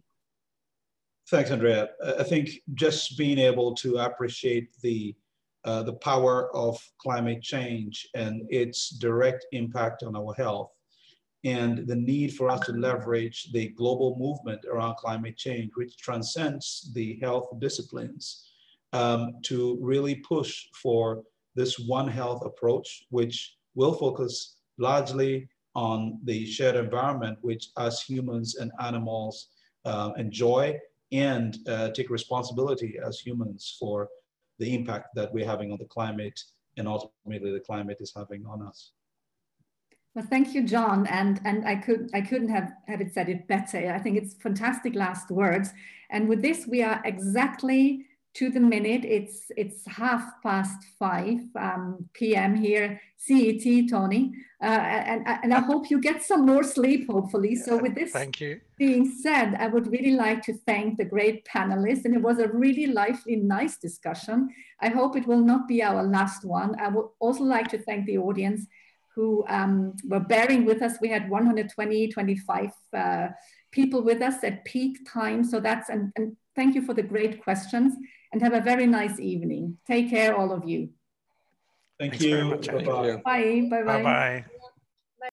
Thanks, Andrea. I think just being able to appreciate the power of climate change and its direct impact on our health, and the need for us to leverage the global movement around climate change, which transcends the health disciplines, to really push for this One Health approach, which will focus largely on the shared environment, which us humans and animals enjoy, and take responsibility as humans for the impact that we're having on the climate, and ultimately the climate is having on us. Well, thank you, John. And I couldn't have it said it better. I think it's fantastic last words. And with this, we are exactly to the minute. It's 5:30 p.m. here, CET, Tony. And I hope you get some more sleep, hopefully. So with this being said, I would really like to thank the great panelists. And it was a really lively, nice discussion. I hope it will not be our last one. I would also like to thank the audience who were bearing with us. We had 125 people with us at peak time. So that's, and thank you for the great questions, and have a very nice evening. Take care, all of you. Thank you. Very much. Bye. Bye-bye. Bye-bye.